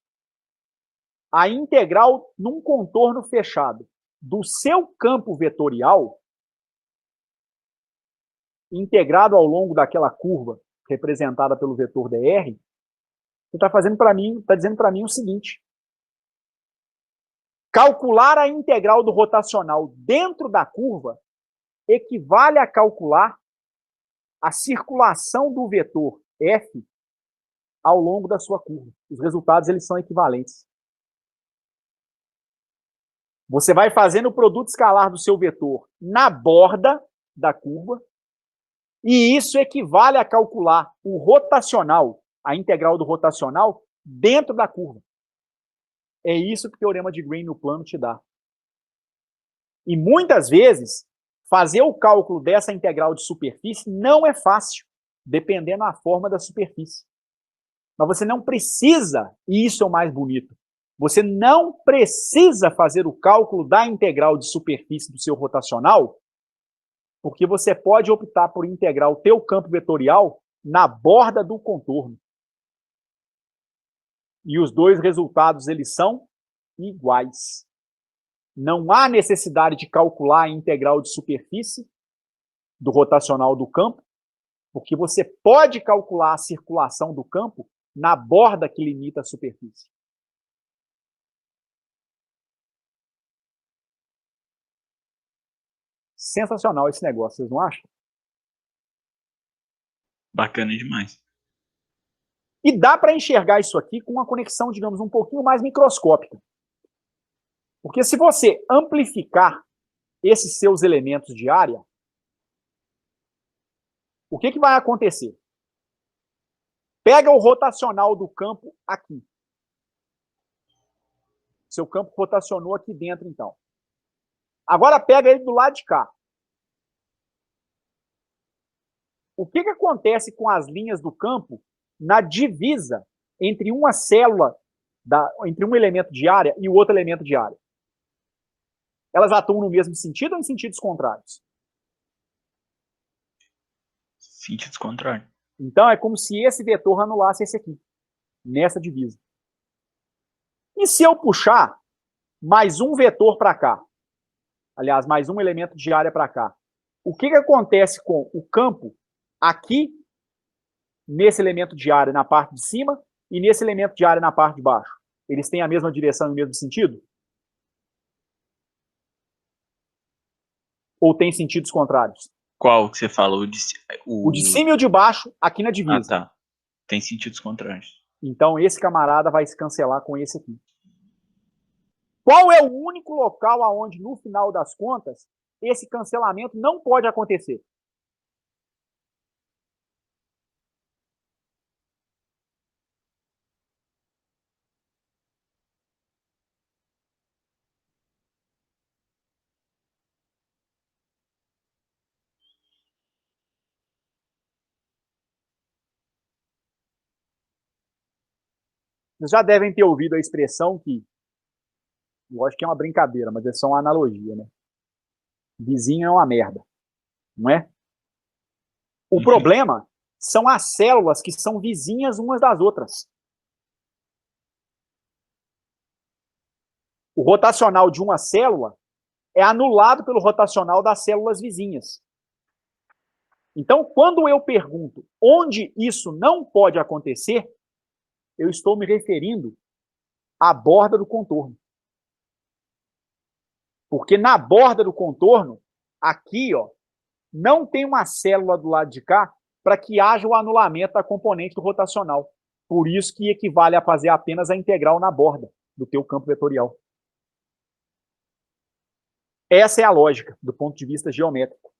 à integral num contorno fechado do seu campo vetorial, integrado ao longo daquela curva representada pelo vetor dr, você está fazendo para mim, está dizendo para mim o seguinte: calcular a integral do rotacional dentro da curva equivale a calcular a circulação do vetor f ao longo da sua curva. Os resultados eles são equivalentes. Você vai fazendo o produto escalar do seu vetor na borda da curva, e isso equivale a calcular o rotacional, a integral do rotacional, dentro da curva. É isso que o teorema de Green no plano te dá. E muitas vezes, fazer o cálculo dessa integral de superfície não é fácil, dependendo da forma da superfície. Mas você não precisa, e isso é o mais bonito, você não precisa fazer o cálculo da integral de superfície do seu rotacional, porque você pode optar por integrar o teu campo vetorial na borda do contorno. E os dois resultados, eles são iguais. Não há necessidade de calcular a integral de superfície do rotacional do campo, porque você pode calcular a circulação do campo na borda que limita a superfície. Sensacional esse negócio, vocês não acham? Bacana demais. E dá para enxergar isso aqui com uma conexão, digamos, um pouquinho mais microscópica. Porque se você amplificar esses seus elementos de área, o que vai acontecer? Pega o rotacional do campo aqui. Seu campo rotacionou aqui dentro, então. Agora pega ele do lado de cá. O que acontece com as linhas do campo na divisa entre uma célula, entre um elemento de área e o outro elemento de área? Elas atuam no mesmo sentido ou em sentidos contrários? Sentidos contrários. Então é como se esse vetor anulasse esse aqui, nessa divisa. E se eu puxar mais um vetor para cá, aliás, mais um elemento de área para cá, o que acontece com o campo aqui, nesse elemento de área na parte de cima, e nesse elemento de área na parte de baixo? Eles têm a mesma direção e o mesmo sentido? Ou tem sentidos contrários? Qual que você falou? O de cima e o de baixo, aqui na divisa. Ah, tá. Tem sentidos contrários. Então, esse camarada vai se cancelar com esse aqui. Qual é o único local onde, no final das contas, esse cancelamento não pode acontecer? Vocês já devem ter ouvido a expressão que, lógico que é uma brincadeira, mas é só uma analogia, né? Vizinho é uma merda, não é? O problema são as células que são vizinhas umas das outras. O rotacional de uma célula é anulado pelo rotacional das células vizinhas. Então, quando eu pergunto onde isso não pode acontecer, eu estou me referindo à borda do contorno. Porque na borda do contorno, aqui, ó, não tem uma célula do lado de cá para que haja o anulamento da componente do rotacional. Por isso que equivale a fazer apenas a integral na borda do teu campo vetorial. Essa é a lógica do ponto de vista geométrico.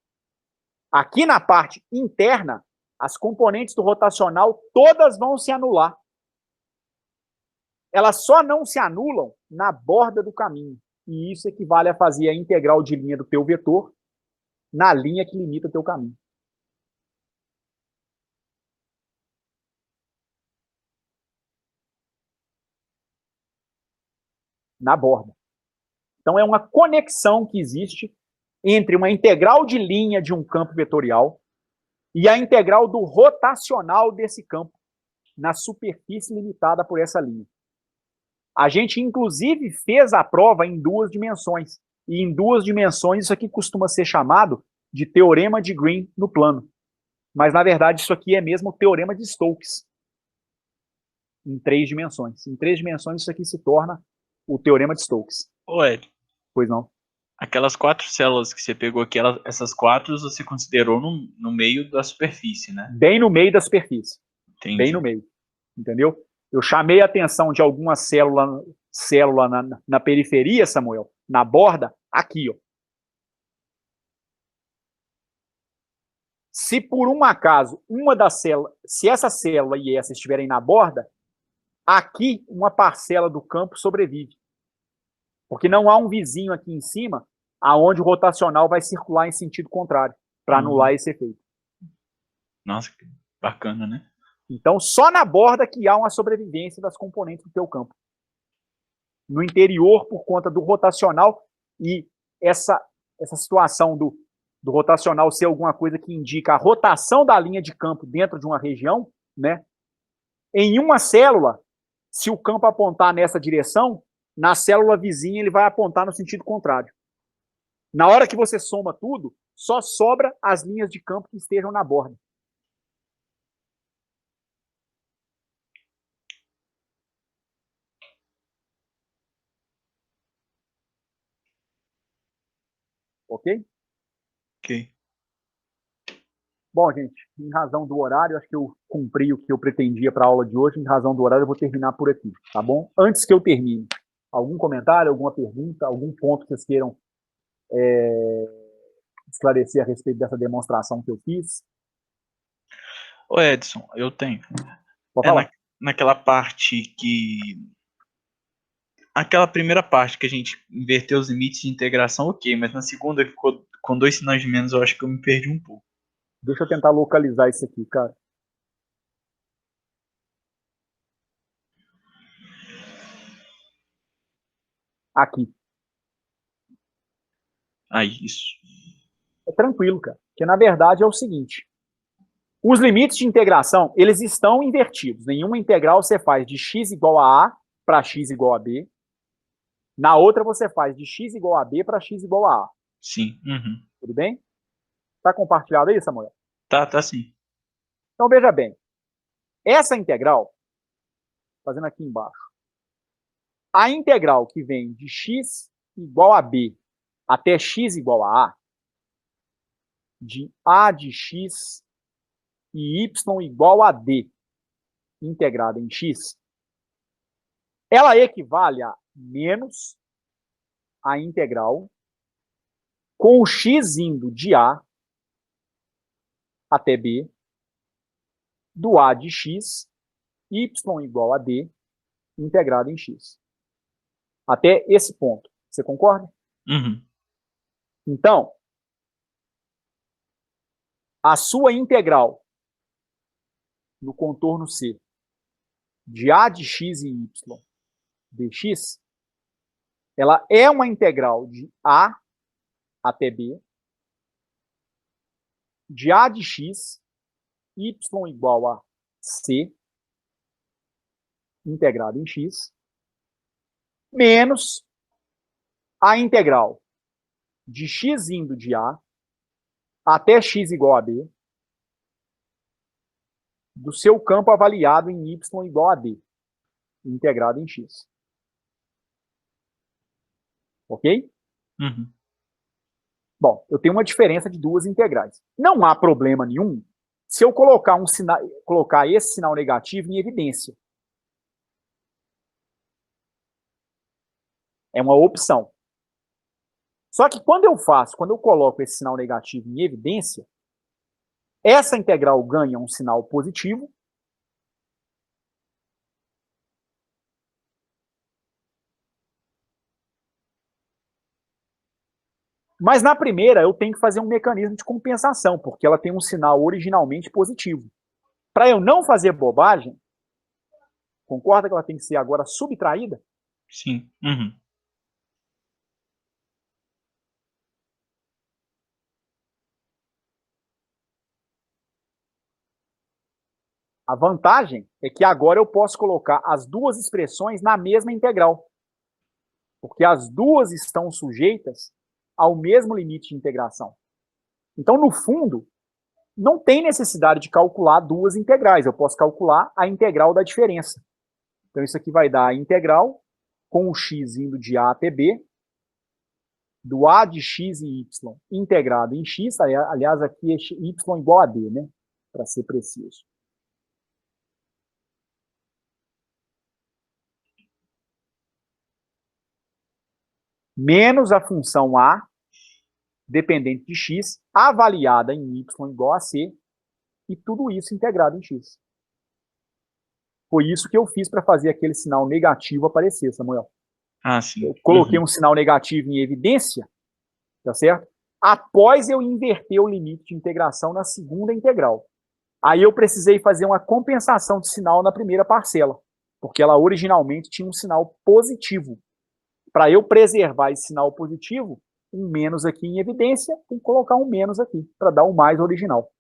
Aqui na parte interna, as componentes do rotacional todas vão se anular. Elas só não se anulam na borda do caminho. E isso equivale a fazer a integral de linha do teu vetor na linha que limita o teu caminho. Na borda. Então, é uma conexão que existe entre uma integral de linha de um campo vetorial e a integral do rotacional desse campo na superfície limitada por essa linha. A gente, inclusive, fez a prova em 2 dimensões. E em 2 dimensões, isso aqui costuma ser chamado de teorema de Green no plano. Mas, na verdade, isso aqui é mesmo o teorema de Stokes. Em 3 dimensões. Em 3 dimensões, isso aqui se torna o teorema de Stokes. Ô, Ed, Pois não. aquelas 4 células que você pegou aqui, essas 4 você considerou no meio da superfície, né? Bem no meio da superfície. Entendi. Bem no meio. Entendeu? Eu chamei a atenção de alguma célula na periferia, Samuel, na borda, aqui, ó. Se por um acaso uma das células, se essa célula e essa estiverem na borda, aqui uma parcela do campo sobrevive. Porque não há um vizinho aqui em cima aonde o rotacional vai circular em sentido contrário, para anular esse efeito. Nossa, que bacana, né? Então, só na borda que há uma sobrevivência das componentes do teu campo. No interior, por conta do rotacional e essa situação do rotacional ser alguma coisa que indica a rotação da linha de campo dentro de uma região, né? Em uma célula, se o campo apontar nessa direção, na célula vizinha ele vai apontar no sentido contrário. Na hora que você soma tudo, só sobra as linhas de campo que estejam na borda. Ok? Ok. Bom, gente, em razão do horário, acho que eu cumpri o que eu pretendia para a aula de hoje. Em razão do horário, eu vou terminar por aqui, tá bom? Antes que eu termine, algum comentário, alguma pergunta, algum ponto que vocês queiram esclarecer a respeito dessa demonstração que eu fiz? Ô, Edson, eu tenho. Pode É falar. naquela parte que. Aquela primeira parte que a gente inverteu os limites de integração, ok, mas na segunda que ficou com 2 sinais de menos, eu acho que eu me perdi um pouco. Deixa eu tentar localizar isso aqui, cara. Aqui. Aí, isso. É tranquilo, cara. Porque, na verdade, é o seguinte. Os limites de integração, eles estão invertidos. Em uma integral, você faz de x igual a para x igual a b. Na outra, você faz de x igual a b para x igual a. Sim. Uhum. Tudo bem? Está compartilhado aí, Samuel? Tá sim. Então, veja bem. Essa integral, fazendo aqui embaixo, a integral que vem de x igual a b até x igual a, de a de x e y igual a d, integrada em x, ela equivale a menos a integral com o x indo de a até b, do a de x, y igual a d, integrado em x. Até esse ponto. Você concorda? Uhum. Então, a sua integral no contorno C de a de x e y dx, ela é uma integral de a até b, de a de x, y igual a c, integrado em x, menos a integral de x indo de a até x igual a b, do seu campo avaliado em y igual a d, integrado em x. Ok? Uhum. Bom, eu tenho uma diferença de 2 integrais. Não há problema nenhum se eu colocar esse sinal negativo em evidência. É uma opção. Só que quando eu coloco esse sinal negativo em evidência, essa integral ganha um sinal positivo Mas na primeira eu tenho que fazer um mecanismo de compensação, porque ela tem um sinal originalmente positivo. Para eu não fazer bobagem, concorda que ela tem que ser agora subtraída? Sim. Uhum. A vantagem é que agora eu posso colocar as duas expressões na mesma integral, porque as duas estão sujeitas ao mesmo limite de integração. Então, no fundo, não tem necessidade de calcular duas integrais, eu posso calcular a integral da diferença. Então, isso aqui vai dar a integral com o x indo de A até B, do A de x e y integrado em x, aliás, aqui é y igual a D, né? Para ser preciso. Menos a função A, dependente de x, avaliada em y igual a c, e tudo isso integrado em x. Foi isso que eu fiz para fazer aquele sinal negativo aparecer, Samuel. Ah, sim. Eu coloquei um sinal negativo em evidência, tá certo? Após eu inverter o limite de integração na segunda integral. Aí eu precisei fazer uma compensação de sinal na primeira parcela, porque ela originalmente tinha um sinal positivo. Para eu preservar esse sinal positivo, um menos aqui em evidência, tem que colocar um menos aqui, para dar o mais original.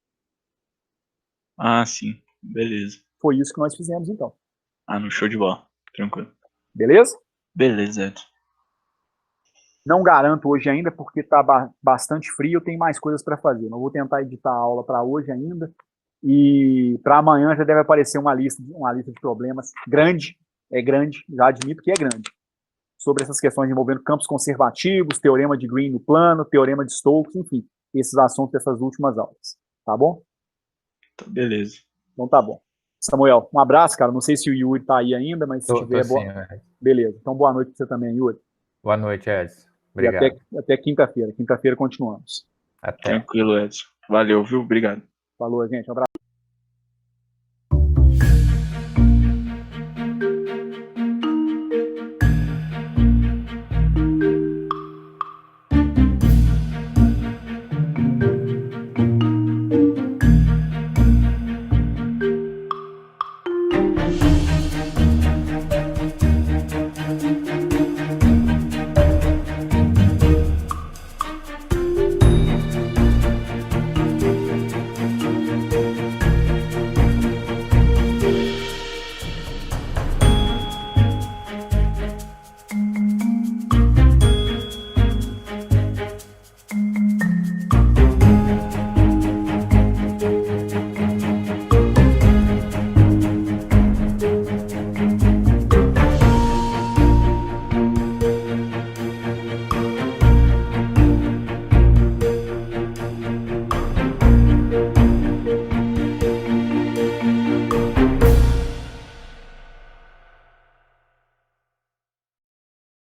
Ah, sim. Beleza. Foi isso que nós fizemos, então. Ah, no show de bola. Tranquilo. Beleza? Beleza, Edson. Não garanto hoje ainda, porque está bastante frio, eu tenho mais coisas para fazer. Não vou tentar editar a aula para hoje ainda. E para amanhã já deve aparecer uma lista de problemas grande, já admito que é grande, sobre essas questões envolvendo campos conservativos, teorema de Green no plano, teorema de Stokes, enfim, esses assuntos dessas últimas aulas. Tá bom? Tá, beleza. Então tá bom. Samuel, um abraço, cara. Não sei se o Yuri tá aí ainda, mas se tiver, Sim, beleza. Então boa noite para você também, Yuri. Boa noite, Edson. Obrigado. E até quinta-feira. Quinta-feira continuamos. Até. Tranquilo, Edson. Valeu, viu? Obrigado. Falou, gente. Um abraço.